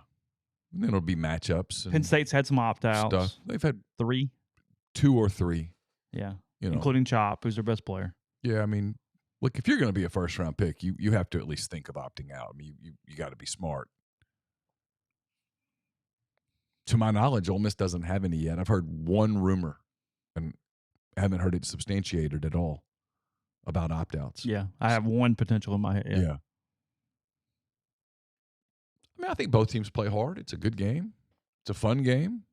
And then it'll be matchups. And Penn State's had some opt-outs. Stuff. They've had 3. 2 or 3. Yeah. You know. Including Chop, who's their best player. Yeah, I mean, look, if you're going to be a first-round pick, you have to at least think of opting out. I mean, you got to be smart. To my knowledge, Ole Miss doesn't have any yet. I've heard one rumor, and haven't heard it substantiated at all about opt-outs. Yeah, I have one potential in my head. Yeah. I mean, I think both teams play hard. It's a good game. It's a fun game.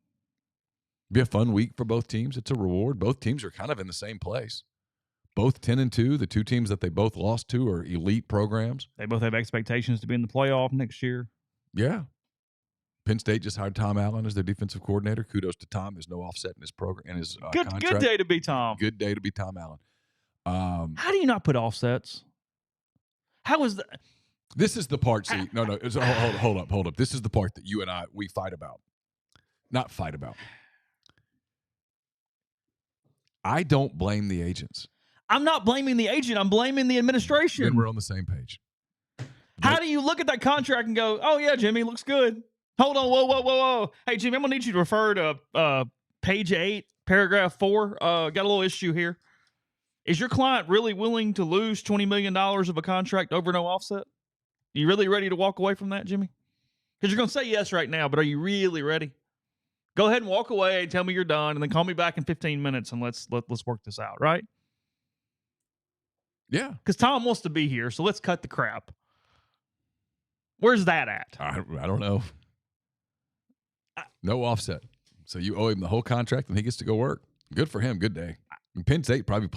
Be a fun week for both teams. It's a reward. Both teams are kind of in the same place. Both 10-2. The 2 teams that they both lost to are elite programs. They both have expectations to be in the playoff next year. Yeah. Penn State just hired Tom Allen as their defensive coordinator. Kudos to Tom. There's no offset in his program and his contract. Good day to be Tom. Good day to be Tom Allen. How do you not put offsets? How is that? This is the part. See, no. Hold up. This is the part that you and we fight about. Not fight about. I don't blame the agents. I'm not blaming the agent. I'm blaming the administration. Then we're on the same page. How do you look at that contract and go, "Oh yeah, Jimmy, looks good"? Hold on, whoa. Hey, Jimmy, I'm gonna need you to refer to page 8, paragraph 4. Got a little issue here. Is your client really willing to lose $20 million of a contract over no offset? Are you really ready to walk away from that, Jimmy? Because you're gonna say yes right now, but are you really ready? Go ahead and walk away and tell me you're done, and then call me back in 15 minutes and let's work this out, right? Yeah. Because Tom wants to be here, so let's cut the crap. Where's that at? I don't know. No offset. So you owe him the whole contract and he gets to go work. Good for him. Good day. And Penn State probably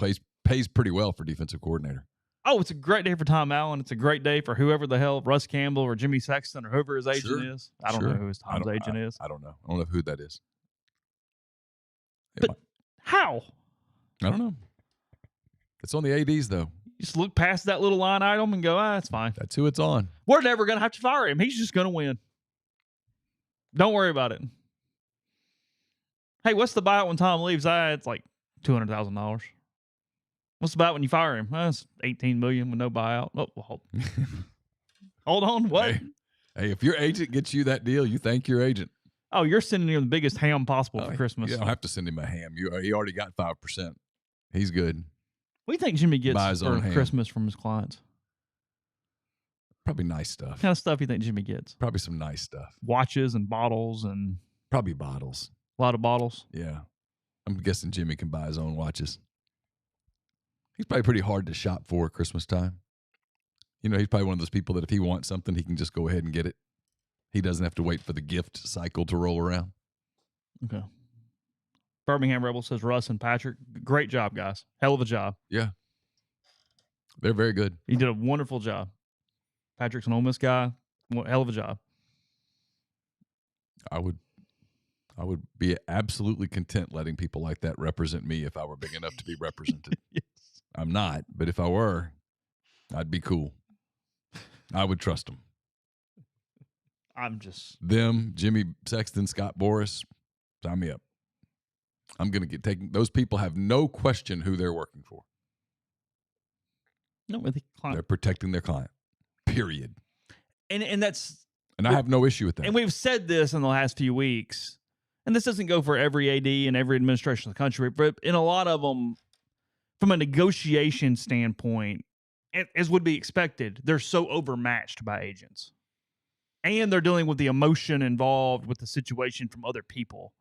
pays pretty well for defensive coordinator. Oh, it's a great day for Tom Allen. It's a great day for whoever the hell, Russ Campbell or Jimmy Sexton or whoever his agent is. I don't know who his Tom's agent is. I don't know. I don't know who that is. But how? I don't know. It's on the ADs, though. You just look past that little line item and go, that's fine. That's who it's on. We're never going to have to fire him. He's just going to win. Don't worry about it. Hey, what's the buyout when Tom leaves? It's like $200,000. What's the buyout when you fire him? That's $18 million with no buyout. Oh, hold on. What? Hey, if your agent gets you that deal, you thank your agent. Oh, you're sending him the biggest ham possible for Christmas. You don't have to send him a ham. He already got 5%. He's good. What do you think Jimmy gets for Christmas from his clients? Probably nice stuff. What kind of stuff you think Jimmy gets? Probably some nice stuff. Watches and bottles and... Probably bottles. A lot of bottles? Yeah. I'm guessing Jimmy can buy his own watches. He's probably pretty hard to shop for at Christmas time. You know, he's probably one of those people that if he wants something, he can just go ahead and get it. He doesn't have to wait for the gift cycle to roll around. Okay. Birmingham Rebel says Russ and Patrick, great job, guys. Hell of a job. Yeah. They're very good. He did a wonderful job. Patrick's an Ole Miss guy. Hell of a job. I would be absolutely content letting people like that represent me if I were big enough to be represented. Yes. I'm not, but if I were, I'd be cool. I would trust them. Them, Jimmy Sexton, Scott Boras, sign me up. I'm going to get taken. Those people have no question who they're working for. No, with the client. They're protecting their client. Period. And that's... And I have no issue with that. And we've said this in the last few weeks, and this doesn't go for every AD and every administration in the country, but in a lot of them, from a negotiation standpoint, as would be expected, they're so overmatched by agents. And they're dealing with the emotion involved with the situation from other people.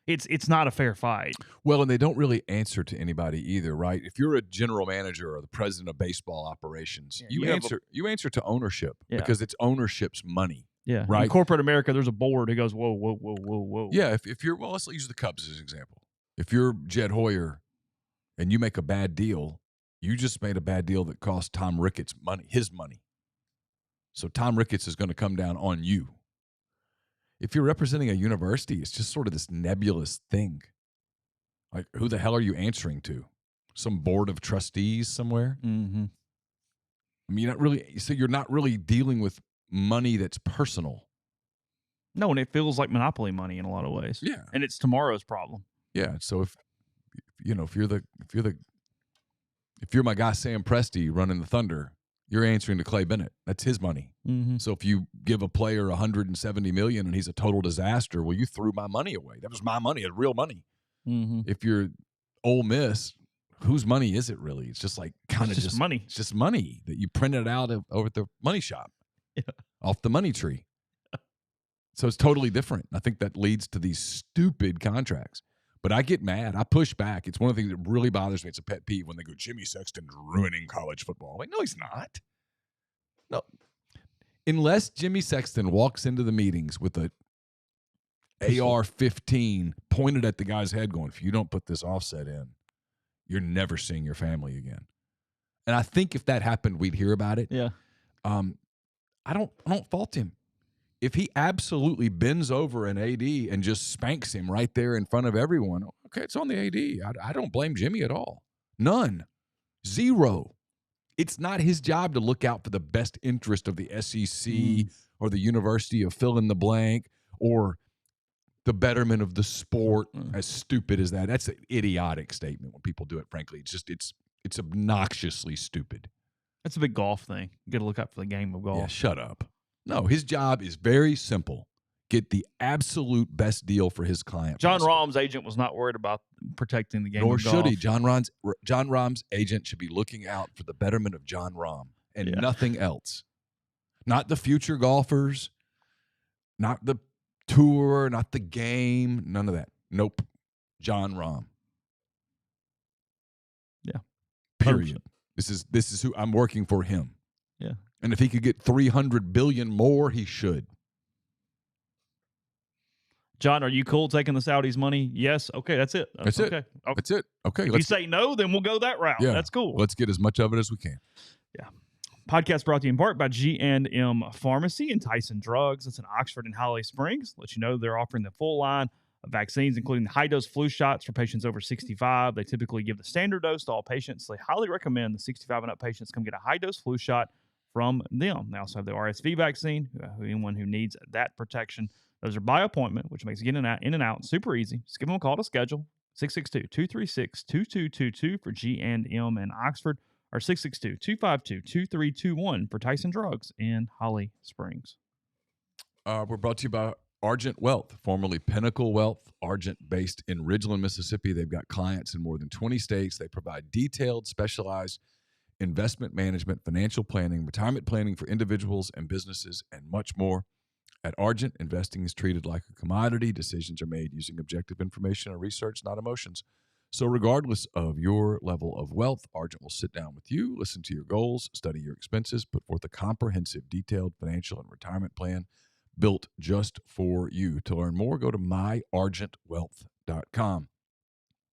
It's not a fair fight. Well, and they don't really answer to anybody either, right? If you're a general manager or the president of baseball operations, you answer to ownership because it's ownership's money. Yeah. Right. In corporate America, there's a board who goes, whoa. Yeah. If you're, let's use the Cubs as an example. If you're Jed Hoyer and you make a bad deal, you just made a bad deal that cost Tom Ricketts his money. So Tom Ricketts is going to come down on you. If you're representing a university, it's just sort of this nebulous thing. Like, who the hell are you answering to? Some board of trustees somewhere? Mm-hmm. I mean, you're not really dealing with money that's personal. No, and it feels like monopoly money in a lot of ways. Yeah. And it's tomorrow's problem. Yeah. So if you're my guy Sam Presti running the Thunder, you're answering to Clay Bennett. That's his money. Mm-hmm. So if you give a player $170 million and he's a total disaster, well, you threw my money away. That was my money. It's real money. Mm-hmm. If you're Ole Miss, whose money is it really? It's just like just money. It's just money that you printed out over at the money shop, off the money tree. So it's totally different. I think that leads to these stupid contracts. But I get mad. I push back. It's one of the things that really bothers me. It's a pet peeve when they go, Jimmy Sexton's ruining college football. I'm like, no, he's not. No. Unless Jimmy Sexton walks into the meetings with a AR-15 pointed at the guy's head going, if you don't put this offset in, you're never seeing your family again. And I think if that happened, we'd hear about it. Yeah. I don't fault him. if he absolutely bends over an AD and just spanks him right there in front of everyone, okay, it's on the AD. I don't blame Jimmy at all. None. Zero. It's not his job to look out for the best interest of the SEC or the University of fill in the blank or the betterment of the sport. As stupid as that. That's an idiotic statement when people do it, frankly. It's obnoxiously stupid. That's a big golf thing. You got to look out for the game of golf. Yeah, shut up. No, his job is very simple. Get the absolute best deal for his client. John Rahm's agent was not worried about protecting the game Nor of golf. should he. John Rahm's agent should be looking out for the betterment of John Rahm and nothing else. Not the future golfers, not the tour, not the game, none of that. Nope. John Rahm. Yeah. Period. 100%. This is who I'm working for him. Yeah. And if he could get $300 billion more, he should. John, are you cool taking the Saudis' money? Yes. Okay, that's it. That's okay. it. That's it. Okay. If you say no, then we'll go that route. Yeah. That's cool. Let's get as much of it as we can. Yeah. Podcast brought to you in part by G&M Pharmacy and Tyson Drugs. It's in Oxford and Holly Springs. Let you know they're offering the full line of vaccines, including the high-dose flu shots for patients over 65. They typically give the standard dose to all patients. They highly recommend the 65 and up patients come get a high-dose flu shot from them. They also have the RSV vaccine, anyone who needs that protection. Those are by appointment, which makes getting in and out super easy. Just give them a call to schedule, 662-236-2222 for G&M in Oxford, or 662-252-2321 for Tyson Drugs in Holly Springs. We're brought to you by Argent Wealth, formerly Pinnacle Wealth, Argent based in Ridgeland, Mississippi. They've got clients in more than 20 states. They provide detailed, specialized investment management, financial planning, retirement planning for individuals and businesses, and much more. At Argent, investing is treated like a commodity. Decisions are made using objective information and research, not emotions. So regardless of your level of wealth, Argent will sit down with you, listen to your goals, study your expenses, put forth a comprehensive, detailed financial and retirement plan built just for you. To learn more, go to myargentwealth.com.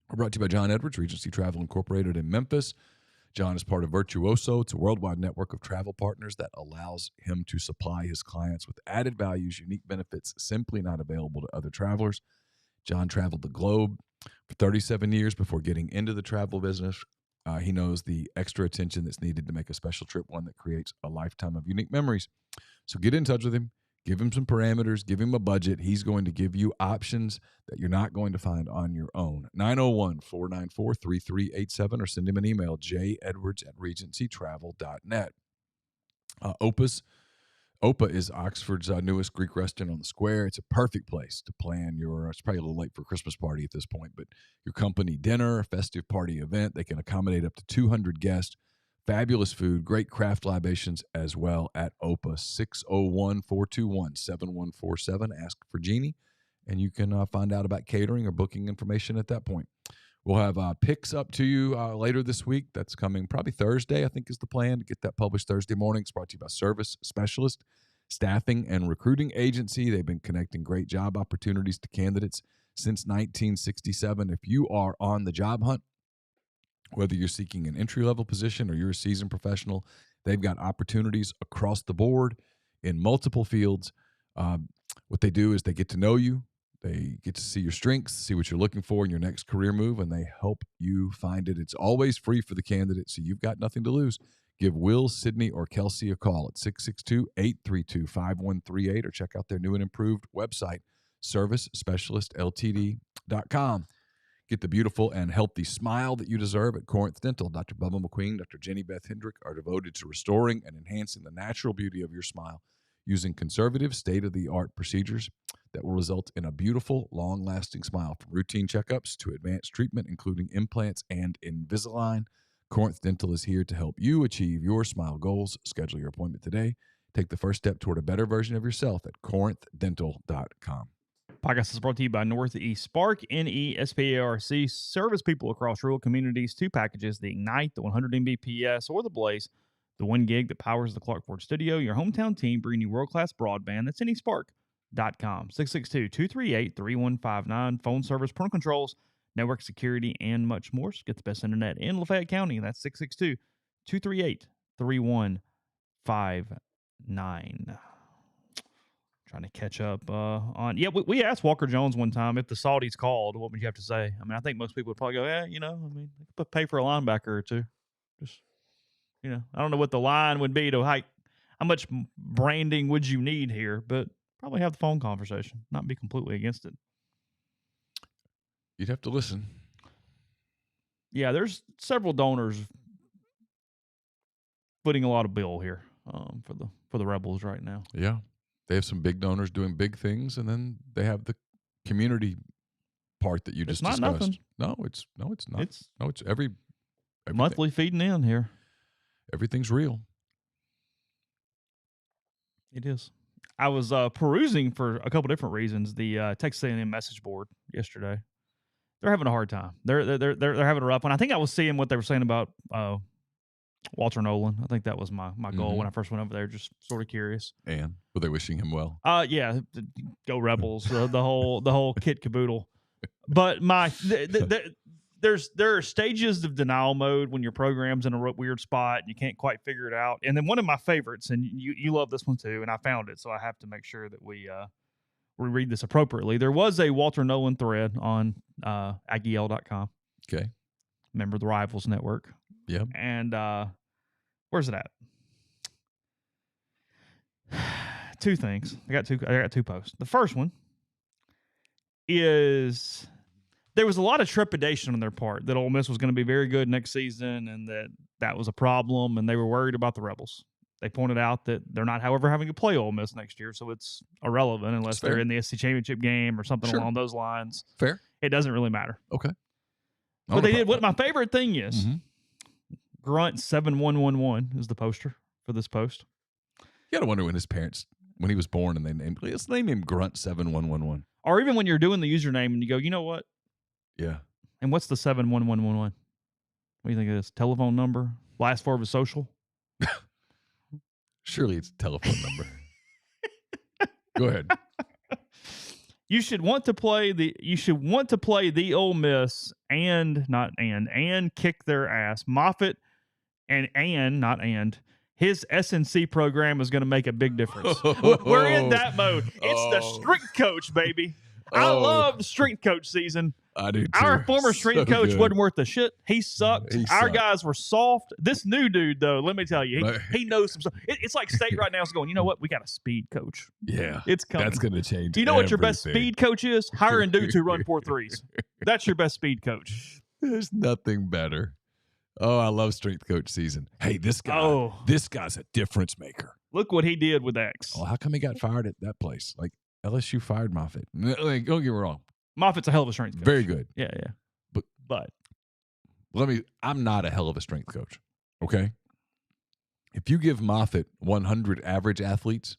We're brought to you by John Edwards, Regency Travel Incorporated in Memphis. John is part of Virtuoso. It's a worldwide network of travel partners that allows him to supply his clients with added values, unique benefits simply not available to other travelers. John traveled the globe for 37 years before getting into the travel business. He knows the extra attention that's needed to make a special trip one that creates a lifetime of unique memories. So get in touch with him. Give him some parameters. Give him a budget. He's going to give you options that you're not going to find on your own. 901-494-3387 or send him an email, jedwards@regencytravel.net. OPA is Oxford's newest Greek restaurant on the square. It's a perfect place to plan it's probably a little late for a Christmas party at this point, but your company dinner, festive party event. They can accommodate up to 200 guests. Fabulous food, great craft libations as well at OPA, 601-421-7147. Ask for Jeannie, and you can find out about catering or booking information at that point. We'll have picks up to you later this week. That's coming probably Thursday, I think is the plan, to get that published Thursday morning. It's brought to you by Service Specialist Staffing and Recruiting Agency. They've been connecting great job opportunities to candidates since 1967. If you are on the job hunt, whether you're seeking an entry-level position or you're a seasoned professional, they've got opportunities across the board in multiple fields. What they do is they get to know you. They get to see your strengths, see what you're looking for in your next career move, and they help you find it. It's always free for the candidate, so you've got nothing to lose. Give Will, Sydney, or Kelsey a call at 662-832-5138 or check out their new and improved website, servicespecialistltd.com. Get the beautiful and healthy smile that you deserve at Corinth Dental. Dr. Bubba McQueen, Dr. Jenny Beth Hendrick are devoted to restoring and enhancing the natural beauty of your smile using conservative, state-of-the-art procedures that will result in a beautiful, long-lasting smile. From routine checkups to advanced treatment, including implants and Invisalign, Corinth Dental is here to help you achieve your smile goals. Schedule your appointment today. Take the first step toward a better version of yourself at corinthdental.com. Podcast is brought to you by Northeast Spark, NESPARC. Service people across rural communities. 2 packages, the Ignite, the 100 Mbps, or the Blaze, the 1 gig that powers the Clark Ford studio. Your hometown team bringing you world-class broadband. That's NESPARC.com. 662-238-3159. Phone service, parental controls, network security, and much more. So get the best internet in Lafayette County. That's 662-238-3159. trying to catch up on. Yeah, we asked Walker Jones one time if the Saudis called, what would you have to say? I mean, I think most people would probably go, yeah, you know, I mean, they could pay for a linebacker or two. Just, you know, I don't know what the line would be to how much branding would you need here, but probably have the phone conversation, not be completely against it. You'd have to listen. Yeah, there's several donors footing a lot of bill here for the Rebels right now. Yeah. They have some big donors doing big things, and then they have the community part that you just discussed. Nothing. No, it's not. It's everything. Monthly feeding in here. Everything's real. It is. I was perusing for a couple different reasons the Texas A&M message board yesterday. They're having a hard time. They're having a rough one. I think I was seeing what they were saying about Walter Nolan. I think that was my goal when I first went over there. Just sort of curious. And were they wishing him well? Yeah, go Rebels. the whole kit caboodle. But there are stages of denial mode when your program's in a weird spot and you can't quite figure it out. And then one of my favorites, and you love this one too, and I found it, so I have to make sure that we read this appropriately. There was a Walter Nolan thread on aggiel.com. Okay. Member of the Rivals Network. Yep. And where's it at? Two things. I got two posts. The first one is there was a lot of trepidation on their part that Ole Miss was going to be very good next season and that was a problem, and they were worried about the Rebels. They pointed out that they're not, however, having to play Ole Miss next year, so it's irrelevant unless they're in the SEC championship game or something along those lines. Fair. It doesn't really matter. Okay. But they did what my favorite thing is. Grunt 7111 is the poster for this post. You got to wonder when his parents, when he was born, and they named him Grunt 7111. Or even when you're doing the username and you go, you know what? Yeah. And what's the 71111? What do you think it is? Telephone number? Last four of his social? Surely it's a telephone number. Go ahead. You should want to play the Ole Miss and kick their ass. Moffitt his SNC program is going to make a big difference. We're in that mode. It's the strength coach, baby. I love the strength coach season. I do too. Our former strength coach wasn't worth the shit. He sucked. Our guys were soft. This new dude, though, let me tell you, he knows some stuff. It's like State right now is going, you know what? We got a speed coach. Yeah. It's coming. That's going to change. You know what your best speed coach is? Hiring dudes who run 4.3s. That's your best speed coach. There's nothing better. Oh, I love strength coach season. Hey, this guy's a difference maker. Look what he did with X. Oh, how come he got fired at that place? Like, LSU fired Moffitt. Like, don't get me wrong. Moffitt's a hell of a strength coach. Very good. Yeah. But I'm not a hell of a strength coach. Okay. If you give Moffitt 100 average athletes,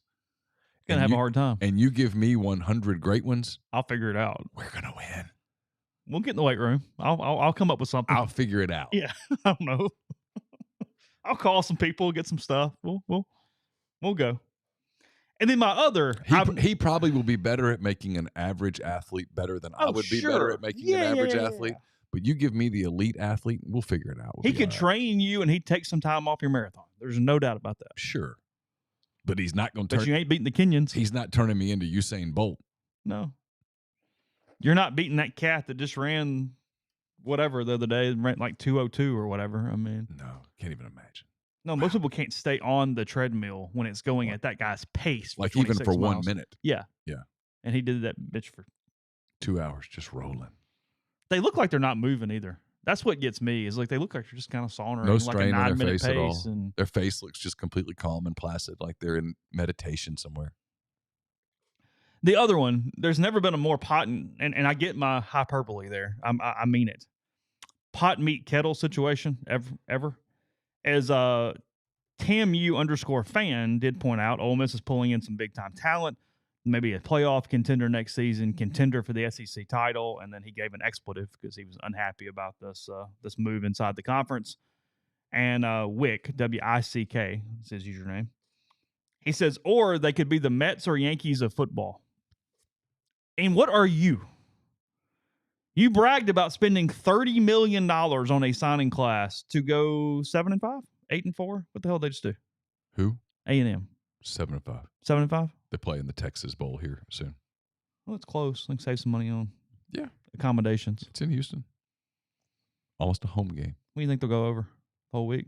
he's gonna have a hard time. And you give me 100 great ones, I'll figure it out. We're gonna win. We'll get in the weight room. I'll come up with something. I'll figure it out. Yeah. I don't know. I'll call some people, get some stuff. We'll go. And then my other... He probably will be better at making an average athlete better than I would be better at making an average athlete. But you give me the elite athlete, we'll figure it out. He could train you, and he'd take some time off your marathon. There's no doubt about that. Sure. But he's not going to But you ain't beating the Kenyans. He's not turning me into Usain Bolt. No. You're not beating that cat that just ran whatever the other day, ran like 2:02 or whatever. I mean... No, can't even imagine. No, most people can't stay on the treadmill when it's going at that guy's pace. Like even for miles. 1 minute. Yeah. Yeah. And he did that bitch for 2 hours just rolling. They look like they're not moving either. That's what gets me is like they look like they're just kind of sauntering. No like strain a on their 9-minute face at all. And their face looks just completely calm and placid, like they're in meditation somewhere. The other one, there's never been a more pot and I get my hyperbole there. I mean it. Pot meat kettle situation ever. As TAMU_fan did point out, Ole Miss is pulling in some big time talent, maybe a playoff contender next season, contender for the SEC title, and then he gave an expletive because he was unhappy about this move inside the conference. And Wick, W-I-C-K, is his username. He says, or they could be the Mets or Yankees of football. And what are you? You bragged about spending $30 million on a signing class to go 7-5, 8-4. What the hell did they just do? Who? A&M. 7-5. 7-5? They play in the Texas Bowl here soon. Well, it's close. I can save some money on accommodations. It's in Houston. Almost a home game. What do you think they'll go over the whole week?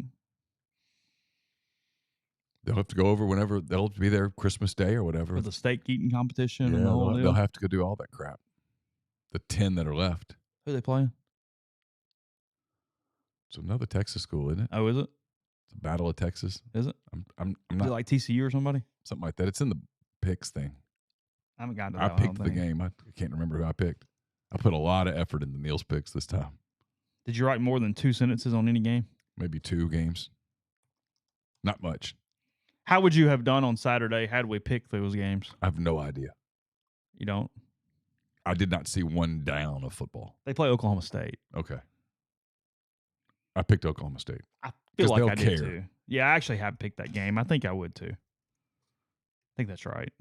They'll have to go over whenever. They'll be there Christmas Day or whatever. With the steak eating competition yeah, and the whole deal. They'll have to go do all that crap. The 10 that are left. Who are they playing? It's another Texas school, isn't it? Oh, is it? It's a Battle of Texas. Is it? I'm Is not it like TCU or somebody? something like that. It's in the picks thing. I haven't gotten to I that. picked the game. I can't remember who I picked. I put a lot of effort into Neal's picks this time. Did you write more than 2 sentences on any game? Maybe 2 games. Not much. How would you have done on Saturday had we picked those games? I have no idea. You don't? I did not see one down of football. They play Oklahoma State. Okay. I picked Oklahoma State. I feel like I did care. too. Yeah, I actually have picked that game. I think I would too. I think that's right.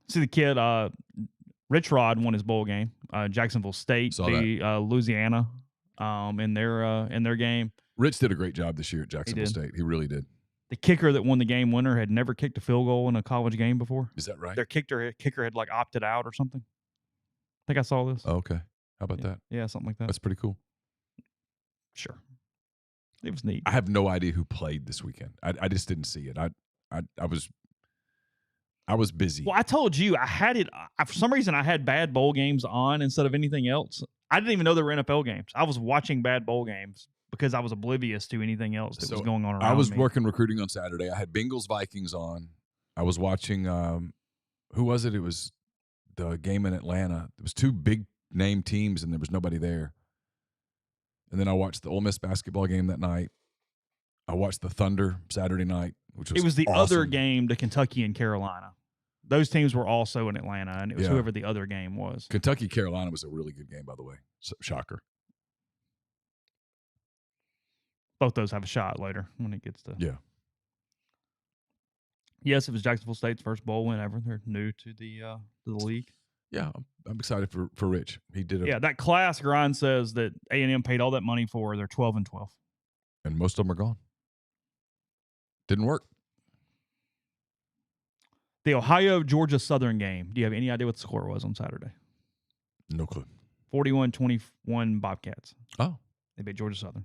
See the kid, Rich Rod won his bowl game. Jacksonville State beat Louisiana in their game. Rich did a great job this year at Jacksonville State. He really did. The kicker that won the game winner had never kicked a field goal in a college game before. Is that right? Their kicker had like opted out or something. I think I saw this. Oh, okay. How about that? Yeah, something like that. That's pretty cool. Sure. It was neat. I have no idea who played this weekend. I just didn't see it. I was busy. Well, I told you I had it. For some reason, I had bad bowl games on instead of anything else. I didn't even know there were NFL games. I was watching bad bowl games because I was oblivious to anything else that was going on around me. I was working recruiting on Saturday. I had Bengals Vikings on. I was watching. Who was it? It was the game in Atlanta. It was 2 big name teams, and there was nobody there. And then I watched the Ole Miss basketball game that night. I watched the Thunder Saturday night, which was It was the awesome. other game to Kentucky and Carolina. Those teams were also in Atlanta, and it was whoever the other game was. Kentucky-Carolina was a really good game, by the way. Shocker. Both those have a shot later when it gets to. Yeah. Yes, it was Jacksonville State's first bowl win ever. They're new to the league. Yeah, I'm excited for Rich. He did it. Yeah, that class grind says that A&M paid all that money for. They're 12-12. And most of them are gone. Didn't work. The Ohio-Georgia Southern game. Do you have any idea what the score was on Saturday? No clue. 41-21 Bobcats. Oh. They beat Georgia Southern.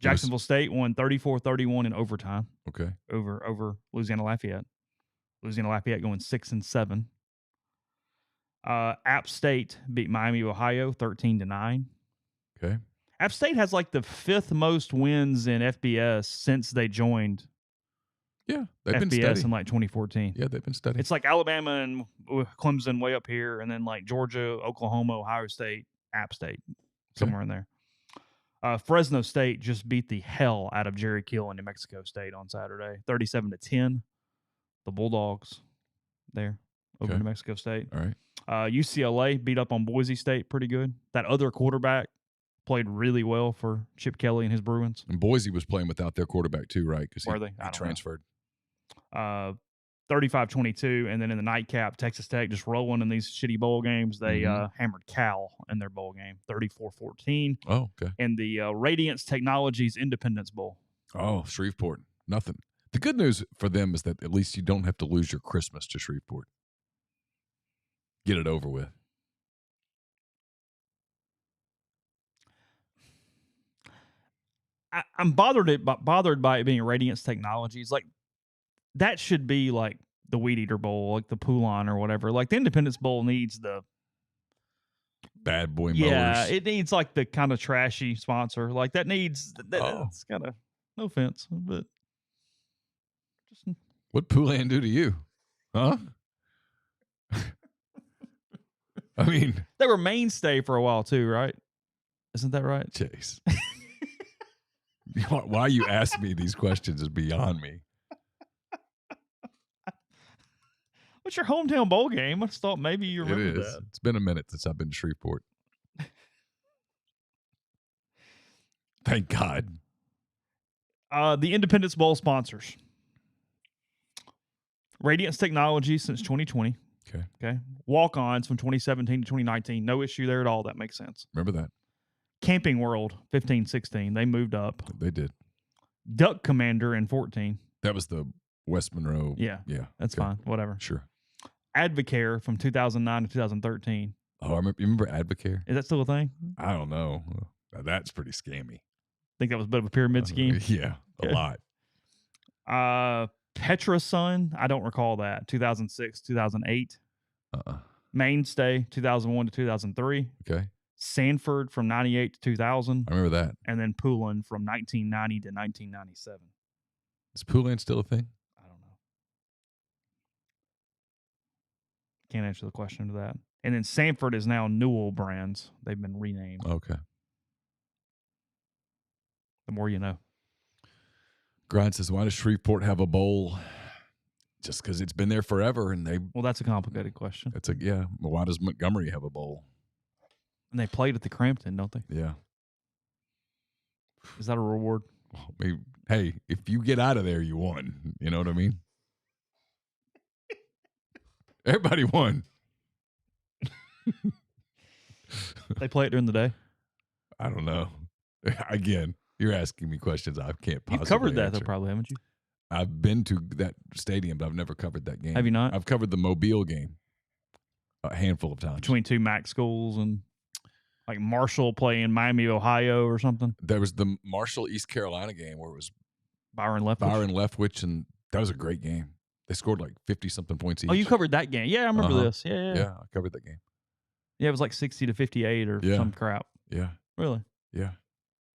Jacksonville State won 34-31 in overtime. Okay. Over Louisiana Lafayette. Louisiana Lafayette going 6-7. App State beat Miami of Ohio 13-9. Okay. App State has like the 5th most wins in FBS since they joined. Yeah, they've FBS been steady in like 2014. Yeah, they've been steady. It's like Alabama and Clemson way up here, and then like Georgia, Oklahoma, Ohio State, App State, somewhere in there. Fresno State just beat the hell out of Jerry Kill and New Mexico State on Saturday, 37-10. The Bulldogs there over New Mexico State. All right. UCLA beat up on Boise State pretty good. That other quarterback played really well for Chip Kelly and his Bruins. And Boise was playing without their quarterback too, right? Because Were they? He transferred. 35-22, and then in the nightcap, Texas Tech just rolling in these shitty bowl games. They hammered Cal in their bowl game, 34-14. Oh, okay. In the Radiance Technologies Independence Bowl. Oh, Shreveport. Nothing. The good news for them is that at least you don't have to lose your Christmas to Shreveport. Get it over with. I'm bothered by it being Radiance Technologies. Like, that should be like the Weed Eater Bowl, like the Poulon or whatever. Like, the Independence Bowl needs the Bad Boy Mowers. Yeah, it needs like the kind of trashy sponsor. Like, that needs that's kind of, no offense, but just. What'd Poulon do to you? Huh? I mean, they were mainstay for a while too, right? Isn't that right? Chase. Why you ask me these questions is beyond me. What's your hometown bowl game? I just thought maybe you remember that. It's been a minute since I've been to Shreveport. Thank God. The Independence Bowl sponsors. Radiance Technology since 2020. Okay. Walk-ons from 2017 to 2019. No issue there at all. That makes sense. Remember that. Camping World, 15-16. They moved up. They did. Duck Commander in 14. That was the West Monroe. Yeah. Yeah. That's fine. Whatever. Sure. Advocare from 2009 to 2013. Oh, you remember Advocare? Is that still a thing? I don't know. Now, that's pretty scammy. Think that was a bit of a pyramid scheme? Yeah, a lot. Petra Sun, I don't recall that. 2006, 2008. Mainstay, 2001 to 2003. Okay. Sanford from 98 to 2000. I remember that. And then Poulin from 1990 to 1997. Is Poulin still a thing? I don't know. Can't answer the question to that. And then Sanford is now Newell Brands. They've been renamed. Okay. The more you know. Grind says, why does Shreveport have a bowl? Just because it's been there forever, and they. Well, that's a complicated question. It's a yeah. Well, why does Montgomery have a bowl? And they played at the Crampton, don't they? Yeah. Is that a reward? Well, maybe, hey, if you get out of there, you won. You know what I mean? Everybody won. They play it during the day? I don't know. Again, you're asking me questions I can't possibly You've covered that, answer. though, probably, haven't you? I've been to that stadium, but I've never covered that game. Have you not? I've covered the Mobile game a handful of times. Between two MAC schools and like Marshall playing Miami, Ohio or something? There was the Marshall, East Carolina game where it was Byron Leftwich, and that was a great game. They scored like 50-something points each. Oh, you covered that game. Yeah, I remember this. Yeah, I covered that game. Yeah, it was like 60 to 58 or some crap. Yeah. Really? Yeah.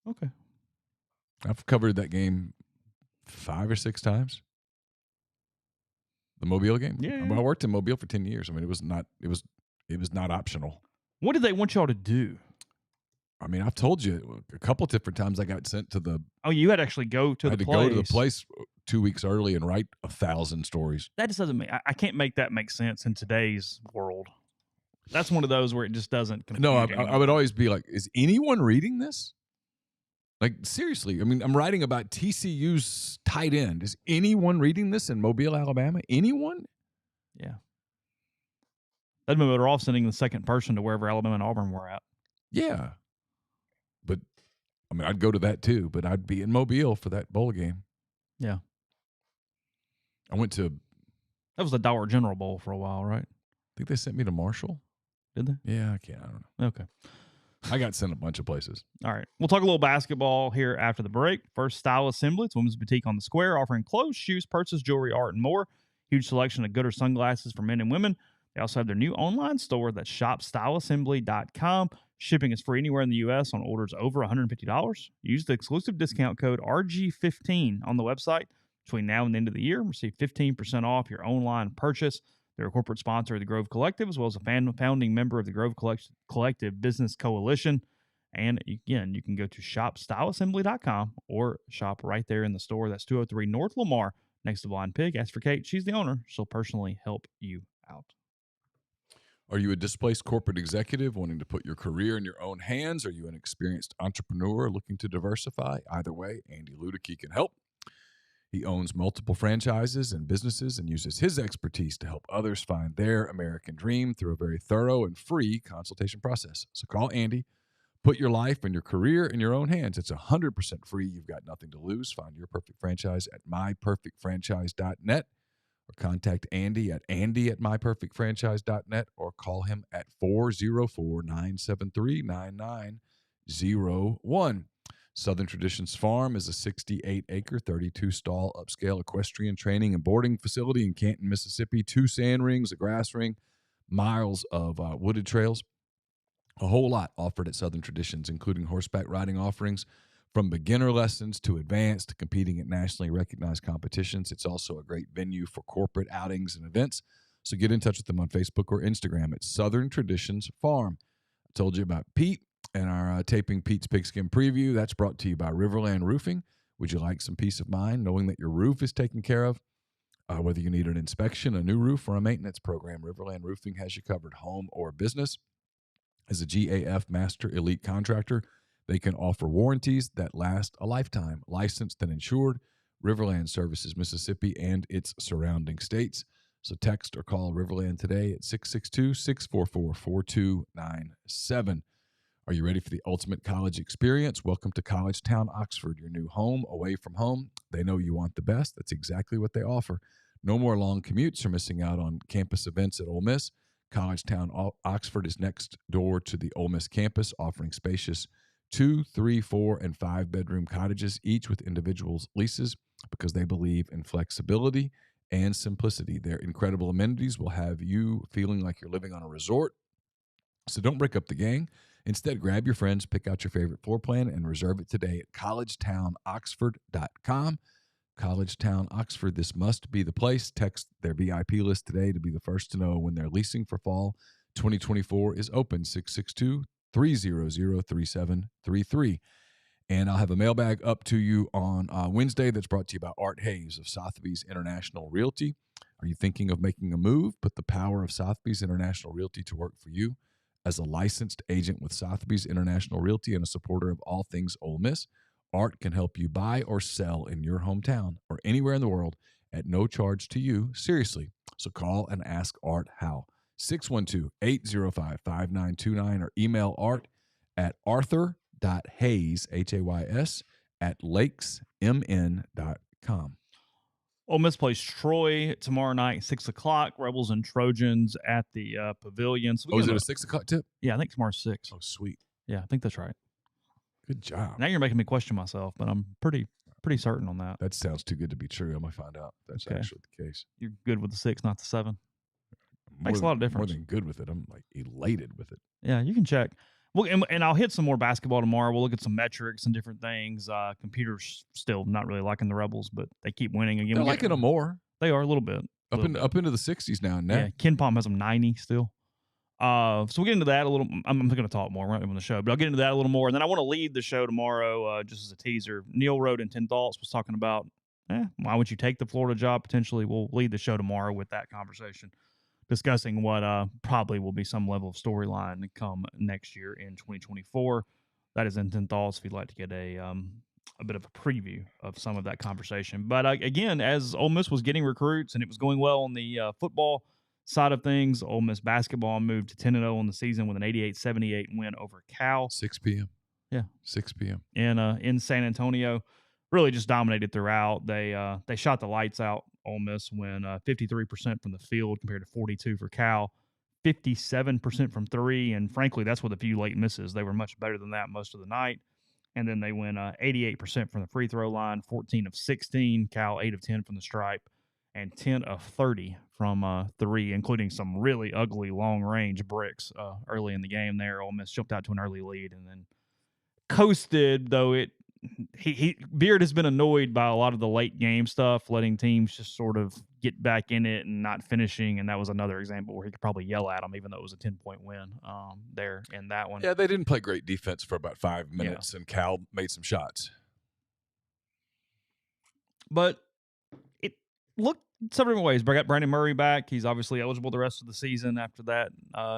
Okay. I've covered that game 5 or 6 times. The Mobile game? Yeah. I worked in Mobile for 10 years. I mean, it was not optional. What did they want y'all to do? I mean, I've told you a couple different times I got sent to the. Oh, you had to actually go to the place. I had to go to the place 2 weeks early and write 1,000 stories. That just doesn't make. I can't make that make sense in today's world. That's one of those where it just doesn't compute. No, I would always be like, is anyone reading this? Like, seriously. I mean, I'm writing about TCU's tight end. Is anyone reading this in Mobile, Alabama? Anyone? Yeah. That'd be better off sending the second person to wherever Alabama and Auburn were at. Yeah. But, I mean, I'd go to that too, but I'd be in Mobile for that bowl game. Yeah. I went to. That was the Dollar General Bowl for a while, right? I think they sent me to Marshall. Did they? Yeah, I don't know. Okay. I got sent a bunch of places. All right. We'll talk a little basketball here after the break. First, Style Assembly. It's a women's boutique on the square offering clothes, shoes, purses, jewelry, art, and more. Huge selection of Gooder sunglasses for men and women. They also have their new online store that's shopstyleassembly.com. Shipping is free anywhere in the U.S. on orders over $150. Use the exclusive discount code RG15 on the website between now and the end of the year. Receive 15% off your online purchase. They're a corporate sponsor of the Grove Collective, as well as a founding member of the Grove Collective Business Coalition. And again, you can go to shopstyleassembly.com or shop right there in the store. That's 203 North Lamar, next to Blind Pig. Ask for Kate. She's the owner. She'll personally help you out. Are you a displaced corporate executive wanting to put your career in your own hands? Are you an experienced entrepreneur looking to diversify? Either way, Andy Ludicky can help. He owns multiple franchises and businesses and uses his expertise to help others find their American dream through a very thorough and free consultation process. So call Andy. Put your life and your career in your own hands. It's 100% free. You've got nothing to lose. Find your perfect franchise at myperfectfranchise.net or contact Andy at myperfectfranchise.net or call him at 404-973-9901. Southern Traditions Farm is a 68-acre, 32-stall upscale equestrian training and boarding facility in Canton, Mississippi. 2 sand rings, a grass ring, miles of wooded trails. A whole lot offered at Southern Traditions, including horseback riding offerings from beginner lessons to advanced, competing at nationally recognized competitions. It's also a great venue for corporate outings and events. So get in touch with them on Facebook or Instagram at Southern Traditions Farm. I told you about Pete and our taping Pete's Pigskin Preview. That's brought to you by Riverland Roofing. Would you like some peace of mind knowing that your roof is taken care of? Whether you need an inspection, a new roof, or a maintenance program, Riverland Roofing has you covered, home or business. As a GAF Master Elite Contractor, they can offer warranties that last a lifetime. Licensed and insured, Riverland services Mississippi and its surrounding states. So text or call Riverland today at 662-644-4297. Are you ready for the ultimate college experience? Welcome to College Town, Oxford, your new home away from home. They know you want the best. That's exactly what they offer. No more long commutes or missing out on campus events at Ole Miss. College Town, Oxford is next door to the Ole Miss campus, offering spacious 2, 3, 4, and 5 bedroom cottages, each with individual leases, because they believe in flexibility and simplicity. Their incredible amenities will have you feeling like you're living on a resort. So don't break up the gang. Instead, grab your friends, pick out your favorite floor plan, and reserve it today at collegetownoxford.com. College Town, Oxford, this must be the place. Text their VIP list today to be the first to know when their leasing for fall 2024 is open, 662-300-3733. And I'll have a mailbag up to you on Wednesday that's brought to you by Art Hayes of Sotheby's International Realty. Are you thinking of making a move? Put the power of Sotheby's International Realty to work for you. As a licensed agent with Sotheby's International Realty and a supporter of all things Ole Miss, Art can help you buy or sell in your hometown or anywhere in the world at no charge to you. Seriously. So call and ask Art how. 612-805-5929 or email Art at arthur.hayes, Hays, at lakesmn.com. Ole Miss plays Troy tomorrow night, 6 o'clock. Rebels and Trojans at the Pavilion. So is it a 6 o'clock tip? Yeah, I think tomorrow's 6. Oh, sweet. Yeah, I think that's right. Good job. Now you're making me question myself, but I'm pretty certain on that. That sounds too good to be true. I'm going to find out if that's actually the case. You're good with the 6, not the 7? Makes a lot of difference. More than good with it. I'm like elated with it. Yeah, you can check. Well, and I'll hit some more basketball tomorrow. We'll look at some metrics and different things. Computers still not really liking the Rebels, but they keep winning again. They're liking them more. They are a little bit. Up into the 60s now. Yeah, Ken Palm has them 90 still. So we'll get into that a little. I'm going to talk more on the show, but I'll get into that a little more. And then I want to lead the show tomorrow just as a teaser. Neal wrote in 10 Thoughts was talking about, why would you take the Florida job potentially? We'll lead the show tomorrow with that conversation, discussing what probably will be some level of storyline to come next year in 2024. That is in 10 Thoughts if you'd like to get a bit of a preview of some of that conversation. But again, as Ole Miss was getting recruits and it was going well on the football side of things, Ole Miss basketball moved to 10-0 on the season with an 88-78 win over Cal. 6 p.m. Yeah. 6 p.m. In San Antonio. Really just dominated throughout. They shot the lights out. Ole Miss went 53% from the field compared to 42% for Cal, 57% from three, and frankly, that's with a few late misses. They were much better than that most of the night. And then they went 88% from the free throw line, 14 of 16, Cal 8 of 10 from the stripe, and 10 of 30 from three, including some really ugly long-range bricks early in the game there. Ole Miss jumped out to an early lead and then coasted, though Beard has been annoyed by a lot of the late game stuff, letting teams just sort of get back in it and not finishing. And that was another example where he could probably yell at them, even though it was a 10-point win there in that one. Yeah, they didn't play great defense for about 5 minutes, and Cal made some shots. But it looked several different ways. Got Brandon Murray back. He's obviously eligible the rest of the season after that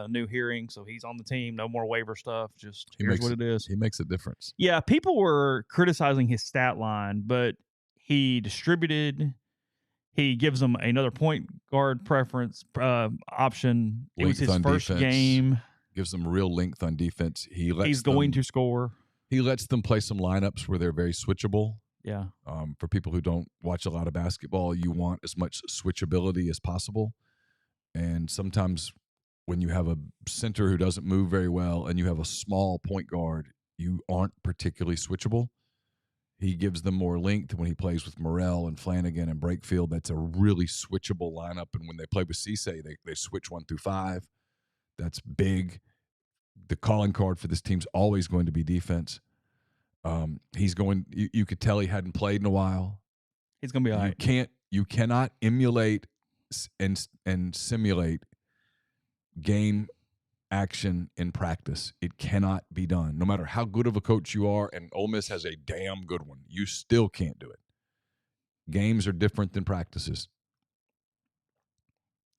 new hearing, so he's on the team. No more waiver stuff. Just here's what it is. He makes a difference. Yeah, people were criticizing his stat line, but he distributed. He gives them another point guard preference option. It was his first game. Gives them real length on defense. He's going to score. He lets them play some lineups where they're very switchable. Yeah. For people who don't watch a lot of basketball, you want as much switchability as possible. And sometimes when you have a center who doesn't move very well and you have a small point guard, you aren't particularly switchable. He gives them more length when he plays with Morrell and Flanagan and Brakefield. That's a really switchable lineup. And when they play with Cisse, they switch 1 through 5. That's big. The calling card for this team's always going to be defense. He's going. You could tell he hadn't played in a while. He's going to be all right. You cannot emulate and simulate game action in practice. It cannot be done. No matter how good of a coach you are, and Ole Miss has a damn good one, you still can't do it. Games are different than practices.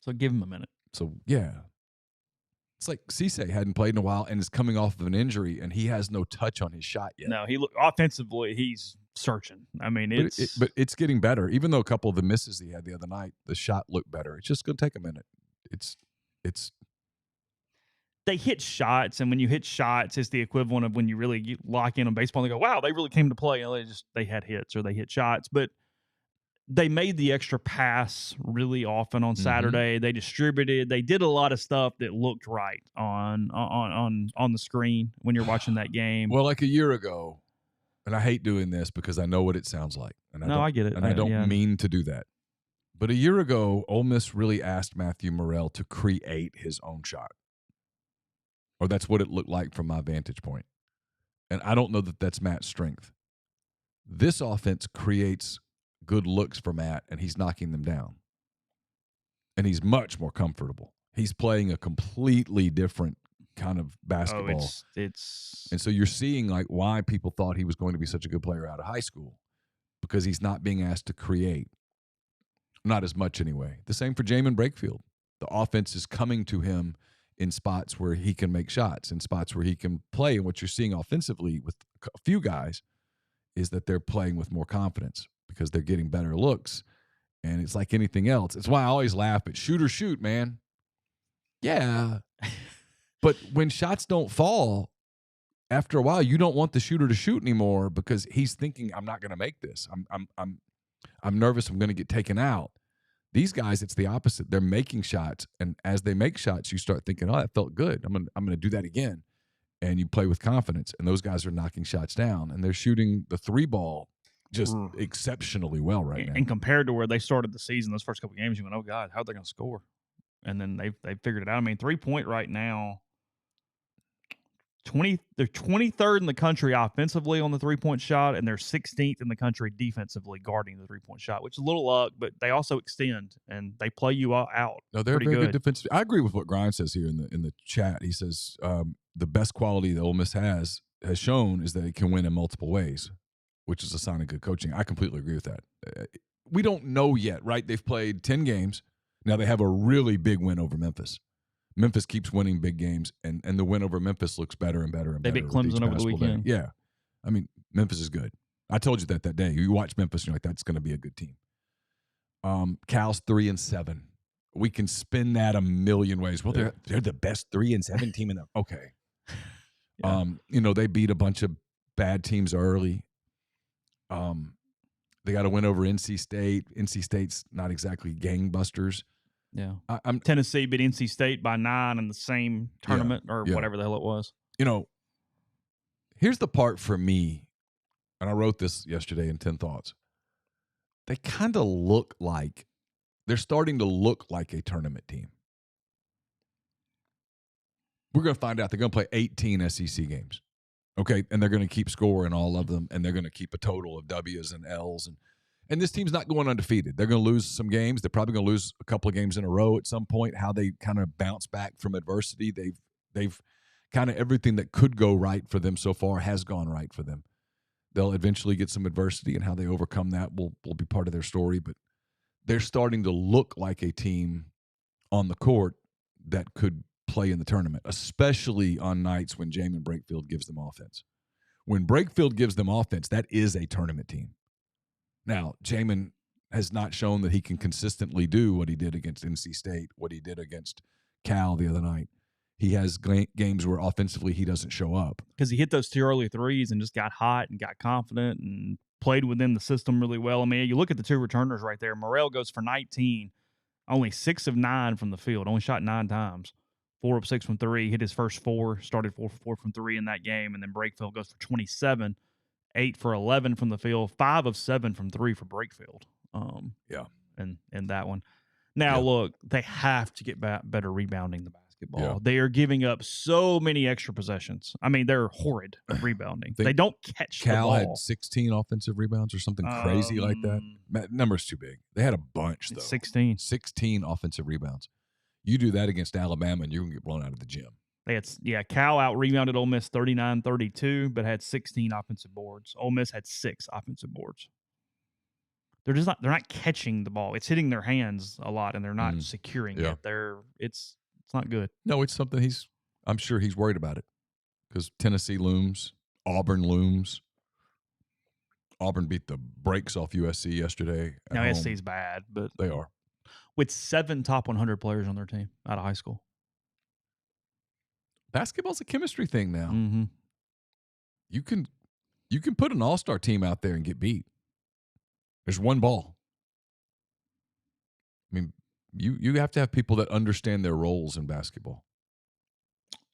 So give him a minute. So yeah. It's like Cisse hadn't played in a while and is coming off of an injury, and he has no touch on his shot yet. No, offensively, he's searching. I mean, but it's getting better. Even though a couple of the misses he had the other night, the shot looked better. It's just going to take a minute. It's they hit shots, and when you hit shots, it's the equivalent of when you really lock in on baseball and they go, wow, they really came to play. And they had hits or they hit shots. But they made the extra pass really often on Saturday. They distributed. They did a lot of stuff that looked right on the screen when you're watching that game. Well, like a year ago, and I hate doing this because I know what it sounds like. And I get it. And I don't mean to do that. But a year ago, Ole Miss really asked Matthew Morrell to create his own shot. Or that's what it looked like from my vantage point. And I don't know that that's Matt's strength. This offense creates good looks for Matt, and he's knocking them down. And he's much more comfortable. He's playing a completely different kind of basketball. It's And so you're seeing like why people thought he was going to be such a good player out of high school, because he's not being asked to create. Not as much anyway. The same for Jamin Brakefield. The offense is coming to him in spots where he can make shots, in spots where he can play. And what you're seeing offensively with a few guys is that they're playing with more confidence because they're getting better looks. And it's like anything else. It's why I always laugh at shoot or shoot, man. Yeah. But when shots don't fall, after a while, you don't want the shooter to shoot anymore because he's thinking, I'm not going to make this. I'm nervous I'm going to get taken out. These guys, it's the opposite. They're making shots, and as they make shots, you start thinking, oh, that felt good. I'm going to do that again. And you play with confidence, and those guys are knocking shots down, and they're shooting the three ball just exceptionally well right now. And compared to where they started the season, those first couple of games, you went, oh, God, how are they going to score? And then they've figured it out. I mean, 3-point right now, they're 23rd in the country offensively on the 3-point shot, and they're 16th in the country defensively guarding the 3-point shot, which is a little luck, but they also extend and they play you out. No, they're very good defensive. I agree with what Grimes says here in the chat. He says the best quality that Ole Miss has shown is that it can win in multiple ways, which is a sign of good coaching. I completely agree with that. We don't know yet, right? They've played 10 games. Now they have a really big win over Memphis. Memphis keeps winning big games, and the win over Memphis looks better and better and better. They beat Clemson over the weekend. Day. Yeah. I mean, Memphis is good. I told you that day. You watch Memphis, and you're like, that's going to be a good team. Cal's 3-7. We can spin that a million ways. Well, they're the best 3-7 team in the – okay. Yeah. They beat a bunch of bad teams early. They got to win over NC State. NC State's not exactly gangbusters. Yeah, Tennessee beat NC State by 9 in the same tournament or whatever the hell it was. Here's the part for me, and I wrote this yesterday in 10 Thoughts. They kind of look like they're starting to look like a tournament team. We're going to find out they're going to play 18 SEC games, okay, and they're going to keep scoring all of them, and they're going to keep a total of W's and L's And this team's not going undefeated. They're going to lose some games. They're probably going to lose a couple of games in a row at some point. How they kind of bounce back from adversity. They've kind of everything that could go right for them so far has gone right for them. They'll eventually get some adversity, and how they overcome that will be part of their story. But they're starting to look like a team on the court that could play in the tournament, especially on nights when Jamin Brakefield gives them offense. When Brakefield gives them offense, that is a tournament team. Now, Jamin has not shown that he can consistently do what he did against NC State, what he did against Cal the other night. He has games where offensively he doesn't show up. Because he hit those 2 early threes and just got hot and got confident and played within the system really well. I mean, you look at the 2 returners right there. Morrell goes for 19, only 6 of 9 from the field, only shot 9 times. 4 of 6 from 3, hit his first 4, started 4 for 4 from 3 in that game, and then Brakefield goes for 27. 8 for 11 from the field, 5 of 7 from 3 for Brakefield. In that one. Now, look, they have to get better rebounding the basketball. Yeah. They are giving up so many extra possessions. I mean, they're horrid at rebounding. They don't catch the ball. Cal had 16 offensive rebounds or something crazy like that. That number's too big. They had a bunch, though. 16. 16 offensive rebounds. You do that against Alabama, and you're going to get blown out of the gym. Cal out-rebounded Ole Miss 39-32, but had 16 offensive boards. Ole Miss had 6 offensive boards. They're not catching the ball. It's hitting their hands a lot, and they're not securing it. It's not good. No, it's something I'm sure he's worried about it because Tennessee looms, Auburn looms. Auburn beat the brakes off USC yesterday. Now SC's bad, but they are. With 7 top 100 players on their team out of high school. Basketball's a chemistry thing now. Mm-hmm. You can put an all-star team out there and get beat. There's one ball. I mean, you have to have people that understand their roles in basketball.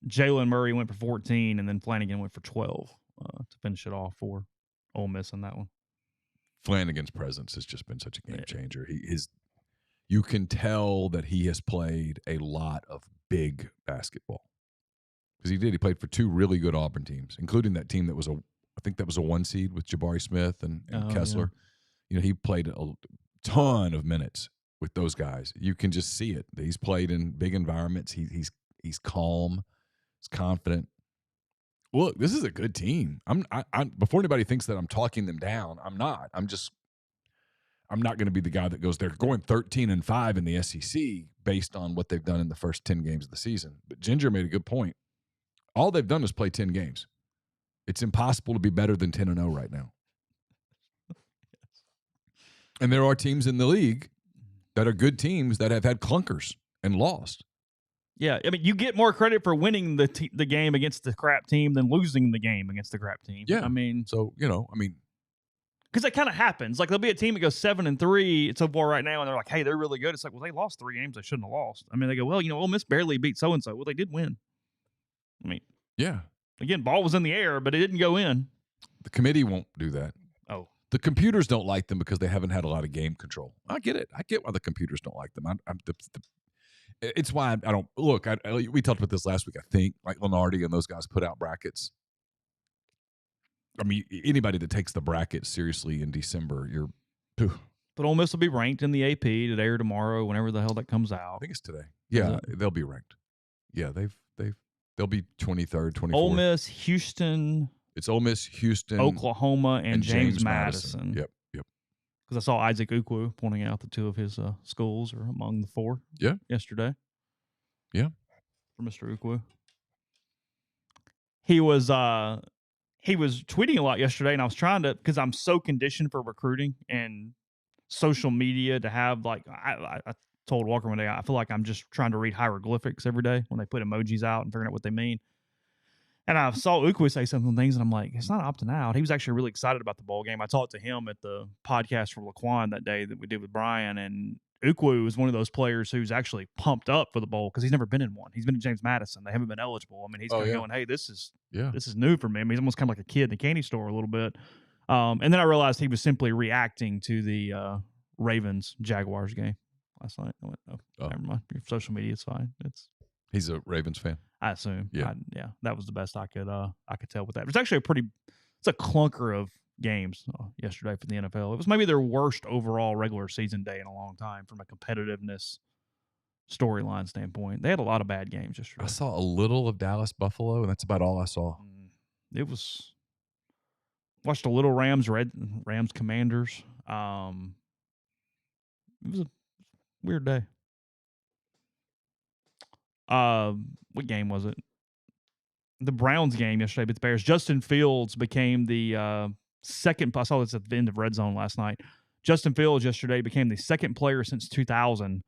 Jalen Murray went for 14, and then Flanagan went for 12 to finish it off for Ole Miss on that one. Flanagan's presence has just been such a game changer. You can tell that he has played a lot of big basketball. Because he did. He played for 2 really good Auburn teams, including that team that was I think that was a 1 seed with Jabari Smith and Kessler. Yeah. He played a ton of minutes with those guys. You can just see it. He's played in big environments. He's calm. He's confident. Look, this is a good team. I'm before anybody thinks that I'm talking them down, I'm not. I'm not going to be the guy that goes, they're going 13-5 in the SEC based on what they've done in the first 10 games of the season. But Ginger made a good point. All they've done is play 10 games. It's impossible to be better than 10-0 right now. And there are teams in the league that are good teams that have had clunkers and lost. Yeah, I mean, you get more credit for winning the game against the crap team than losing the game against the crap team. Yeah, I mean, so because that kind of happens. Like there'll be a team that goes 7-3 so far right now, and they're like, "Hey, they're really good." It's like, well, they lost 3 games they shouldn't have lost. I mean, they go, "Well, Ole Miss barely beat so and so." Well, they did win. I mean, yeah. Again, ball was in the air, but it didn't go in. The committee won't do that. Oh, the computers don't like them because they haven't had a lot of game control. I get it. I get why the computers don't like them. It's why I don't look. We talked about this last week. I think like Lenardi and those guys put out brackets. I mean, anybody that takes the bracket seriously in December, you're. But Ole Miss will be ranked in the AP today or tomorrow, whenever the hell that comes out. I think it's today. Yeah, they'll be ranked. Yeah, they'll be 23rd, 24th. Ole Miss, Houston. It's Ole Miss, Houston, Oklahoma, and James Madison. Yep. Because I saw Isaac Ukwu pointing out the 2 of his schools are among the 4. Yeah. Yesterday. Yeah. For Mr. Ukwu. He was tweeting a lot yesterday, and I was trying to, because I'm so conditioned for recruiting and social media to have I told Walker one day, I feel like I'm just trying to read hieroglyphics every day when they put emojis out and figuring out what they mean. And I saw Ukwu say some things, and I'm like, it's not opting out. He was actually really excited about the bowl game. I talked to him at the podcast from Laquan that day that we did with Brian, and Ukwu is one of those players who's actually pumped up for the bowl because he's never been in one. He's been at James Madison. They haven't been eligible. I mean, he's going, hey, this is new for me. I mean, he's almost kind of like a kid in the candy store a little bit. And then I realized he was simply reacting to the Ravens-Jaguars game last night. I went, never mind. Your social media is fine. He's a Ravens fan. I assume. Yeah. That was the best I could tell with that. It was actually it's a clunker of games yesterday for the NFL. It was maybe their worst overall regular season day in a long time from a competitiveness storyline standpoint. They had a lot of bad games yesterday. I saw a little of Dallas Buffalo, and that's about all I saw. It was watched a little Rams Commanders. It was a weird day. What game was it? The Browns game yesterday, but the Bears. Justin Fields became the second. I saw this at the end of Red Zone last night. Justin Fields yesterday became the second player since 2000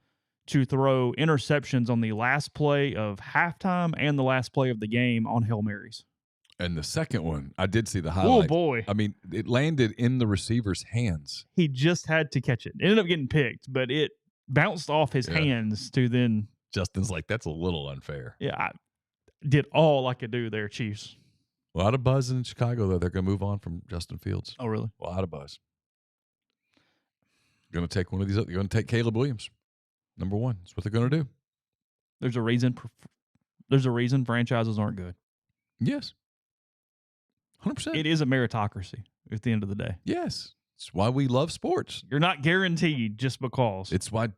to throw interceptions on the last play of halftime and the last play of the game on Hail Marys. And the second one, I did see the highlight. Oh, boy. I mean, it landed in the receiver's hands. He just had to catch it. It ended up getting picked, but it bounced off his hands to then. Justin's like, that's a little unfair. Yeah, I did all I could do there, Chiefs. A lot of buzz in Chicago, though. They're going to move on from Justin Fields. Oh, really? A lot of buzz. You're going to take one of these. You're going to take Caleb Williams. Number 1. That's what they're going to do. There's a reason franchises aren't good. Yes. 100%. It is a meritocracy at the end of the day. Yes. It's why we love sports. You're not guaranteed just because. It's why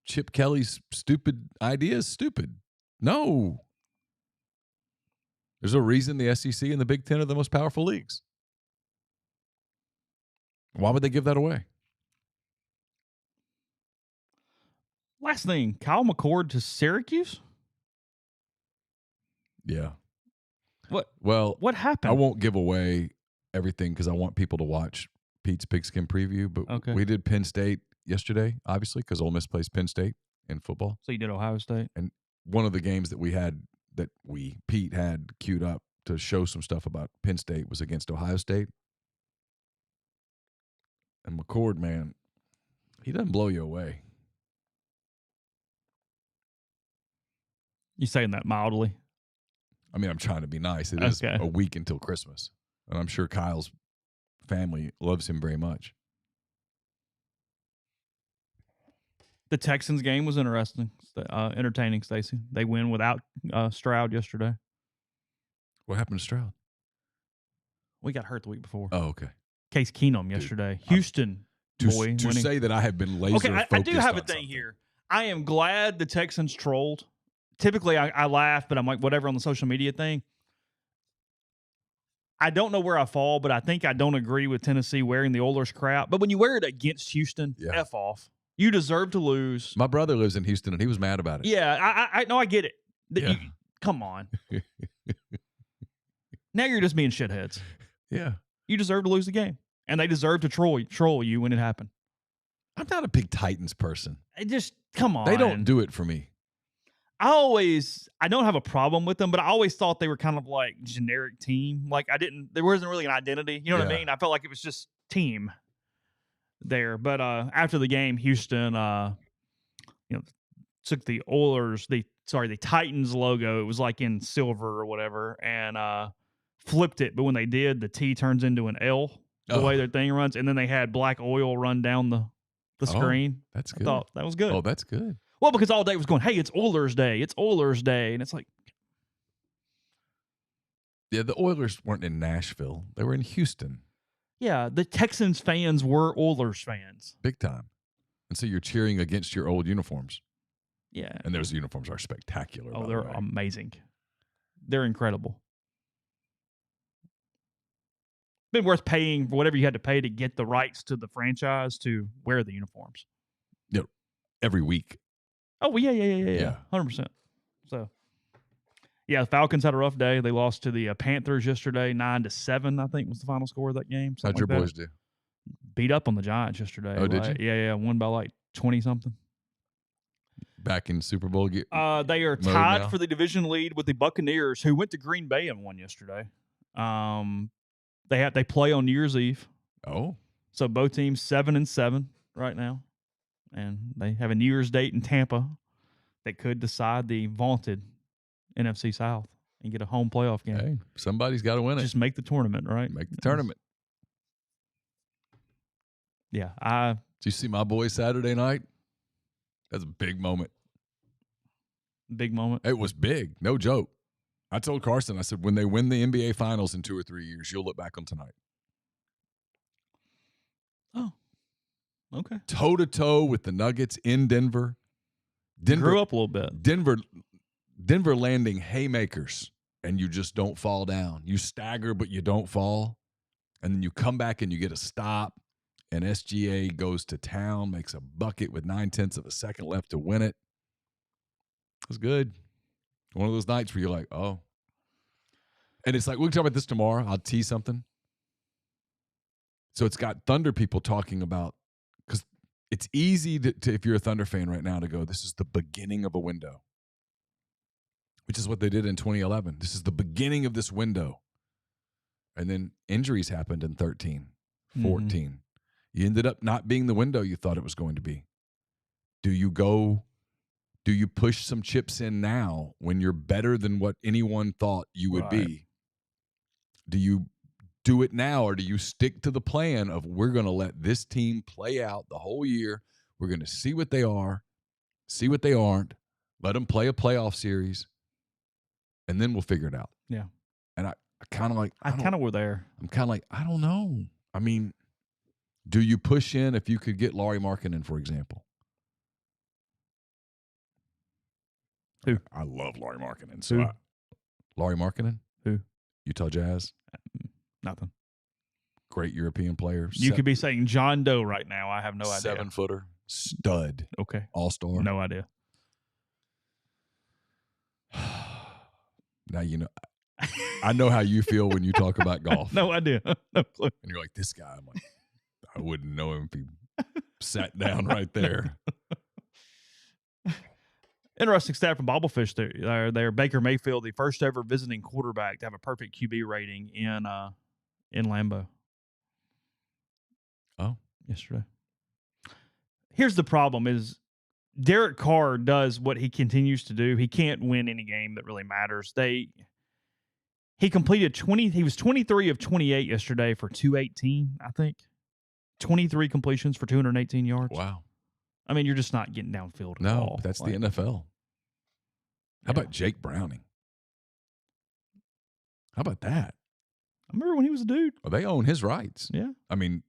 Chip Kelly's stupid idea is stupid. No. There's a reason the SEC and the Big Ten are the most powerful leagues. Why would they give that away? Last thing, Kyle McCord to Syracuse? Yeah. What? Well, what happened? I won't give away everything because I want people to watch Pete's Pigskin preview, but we did Penn State yesterday, obviously, because Ole Miss plays Penn State in football. So you did Ohio State? And one of the games that we had that Pete had queued up to show some stuff about Penn State was against Ohio State. And McCord, man, he doesn't blow you away. You saying that mildly? I mean, I'm trying to be nice. It is a week until Christmas. And I'm sure Kyle's family loves him very much. The Texans game was interesting, entertaining, Stacey. They win without Stroud yesterday. What happened to Stroud? We got hurt the week before. Oh, okay. Case Keenum yesterday. Houston, to say that I have been laser focused. I do have a thing here. I am glad the Texans trolled. Typically, I laugh, but I'm like, whatever on the social media thing. I don't know where I fall, but I think I don't agree with Tennessee wearing the Oilers crap. But when you wear it against Houston, F off. You deserve to lose. My brother lives in Houston, and he was mad about it. Yeah, I know. I get it. Yeah. Come on. Now you're just being shitheads. Yeah. You deserve to lose the game. And they deserve to troll you when it happened. I'm not a big Titans person. Come on. They don't do it for me. I don't have a problem with them, but I always thought they were kind of like generic team. Like there wasn't really an identity. You know what I mean? I felt like it was just team there. But after the game, Houston, took the the Titans logo. It was like in silver or whatever, and flipped it. But when they did, the T turns into an L the way their thing runs, and then they had black oil run down the screen. That's good. I thought that was good. Oh, that's good. Well, because all day it was going, hey, it's Oilers Day. It's Oilers Day. And it's like. Yeah, the Oilers weren't in Nashville. They were in Houston. Yeah, the Texans fans were Oilers fans. Big time. And so you're cheering against your old uniforms. Yeah. And those uniforms are spectacular. Oh, they're amazing. They're incredible. Been worth paying for whatever you had to pay to get the rights to the franchise to wear the uniforms. Yeah, every week. Oh, yeah. 100%. So, yeah, the Falcons had a rough day. They lost to the Panthers yesterday, 9-7, I think was the final score of that game. How'd your boys do? Beat up on the Giants yesterday. Oh, did you? Yeah, won by like 20-something. Back in Super Bowl? They are tied for the division lead with the Buccaneers, who went to Green Bay and won yesterday. They play on New Year's Eve. Oh. So both teams 7-7 right now. And they have a New Year's date in Tampa that could decide the vaunted NFC South and get a home playoff game. Hey, somebody's got to win it. Just make the tournament, right? Make the tournament. Yeah. Did you see my boys Saturday night? That's a big moment. Big moment? It was big. No joke. I told Carson, I said, when they win the NBA Finals in 2 or 3 years, you'll look back on tonight. Oh. Okay. Toe-to-toe with the Nuggets in Denver. Grew up a little bit. Denver landing haymakers, and you just don't fall down. You stagger, but you don't fall. And then you come back and you get a stop, and SGA goes to town, makes a bucket with 9/10 of a second left to win it. It was good. One of those nights where you're like, oh. And it's like, we'll talk about this tomorrow. I'll tease something. So it's got Thunder people talking about, because it's easy to, if you're a Thunder fan right now, to go, this is the beginning of a window, which is what they did in 2011. This is the beginning of this window. And then injuries happened in 13, 14. Mm-hmm. You ended up not being the window you thought it was going to be. Do you push some chips in now when you're better than what anyone thought you would be? Do you do it now, or do you stick to the plan of we're going to let this team play out the whole year? We're going to see what they are, see what they aren't, let them play a playoff series, and then we'll figure it out. Yeah. And I kind of were there. I'm kind of like, I don't know. I mean, do you push in if you could get Lauri Markkanen, for example? Who? I love Lauri Markkanen. So Lauri Markkanen? Who? Utah Jazz? Nothing. Great European player. You could be saying John Doe right now. I have no idea. 7-footer. Stud. Okay. All-star. No idea. Now you know. I know how you feel when you talk about golf. No idea. No clue. And you're like, this guy. I'm like, I wouldn't know him if he sat down right there. Interesting stat from Bobblefish there. Baker Mayfield, the first ever visiting quarterback to have a perfect QB rating in Lambeau. Oh, yesterday. Here's the problem: is Derek Carr does what he continues to do. He can't win any game that really matters. He completed 20. He was 23 of 28 yesterday for 218. I think 23 completions for 218 yards. Wow. I mean, you're just not getting downfield at No, all. that's the NFL. How about Jake Browning? How about that? I remember when he was a dude. Well, they own his rights. Yeah. I mean,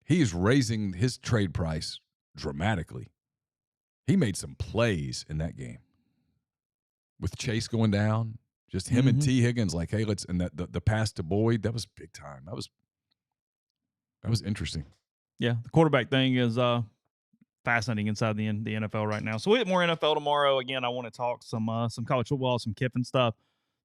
he's raising his trade price dramatically. He made some plays in that game. With Chase going down, just him and T. Higgins, like, hey, let's, and the pass to Boyd, that was big time. That was interesting. Yeah, the quarterback thing is fascinating inside the NFL right now. So we have more NFL tomorrow. Again, I want to talk some college football, some Kiffin stuff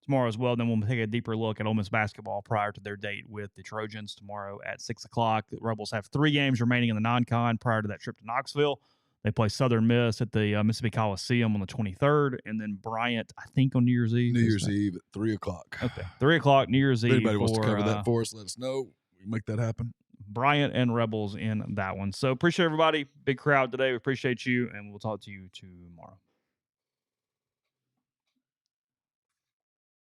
tomorrow as well. Then we'll take a deeper look at Ole Miss basketball prior to their date with the Trojans tomorrow at 6:00. The Rebels have 3 games remaining in the non-con prior to that trip to Knoxville. They play Southern Miss at the Mississippi Coliseum on the 23rd, and then Bryant, I think, on New Year's Eve. New Year's Eve at 3:00. Okay, 3:00 New Year's Eve. If anybody wants to cover that for us, let us know. We can make that happen. Bryant and Rebels in that one. So appreciate everybody. Big crowd today. We appreciate you, and we'll talk to you tomorrow.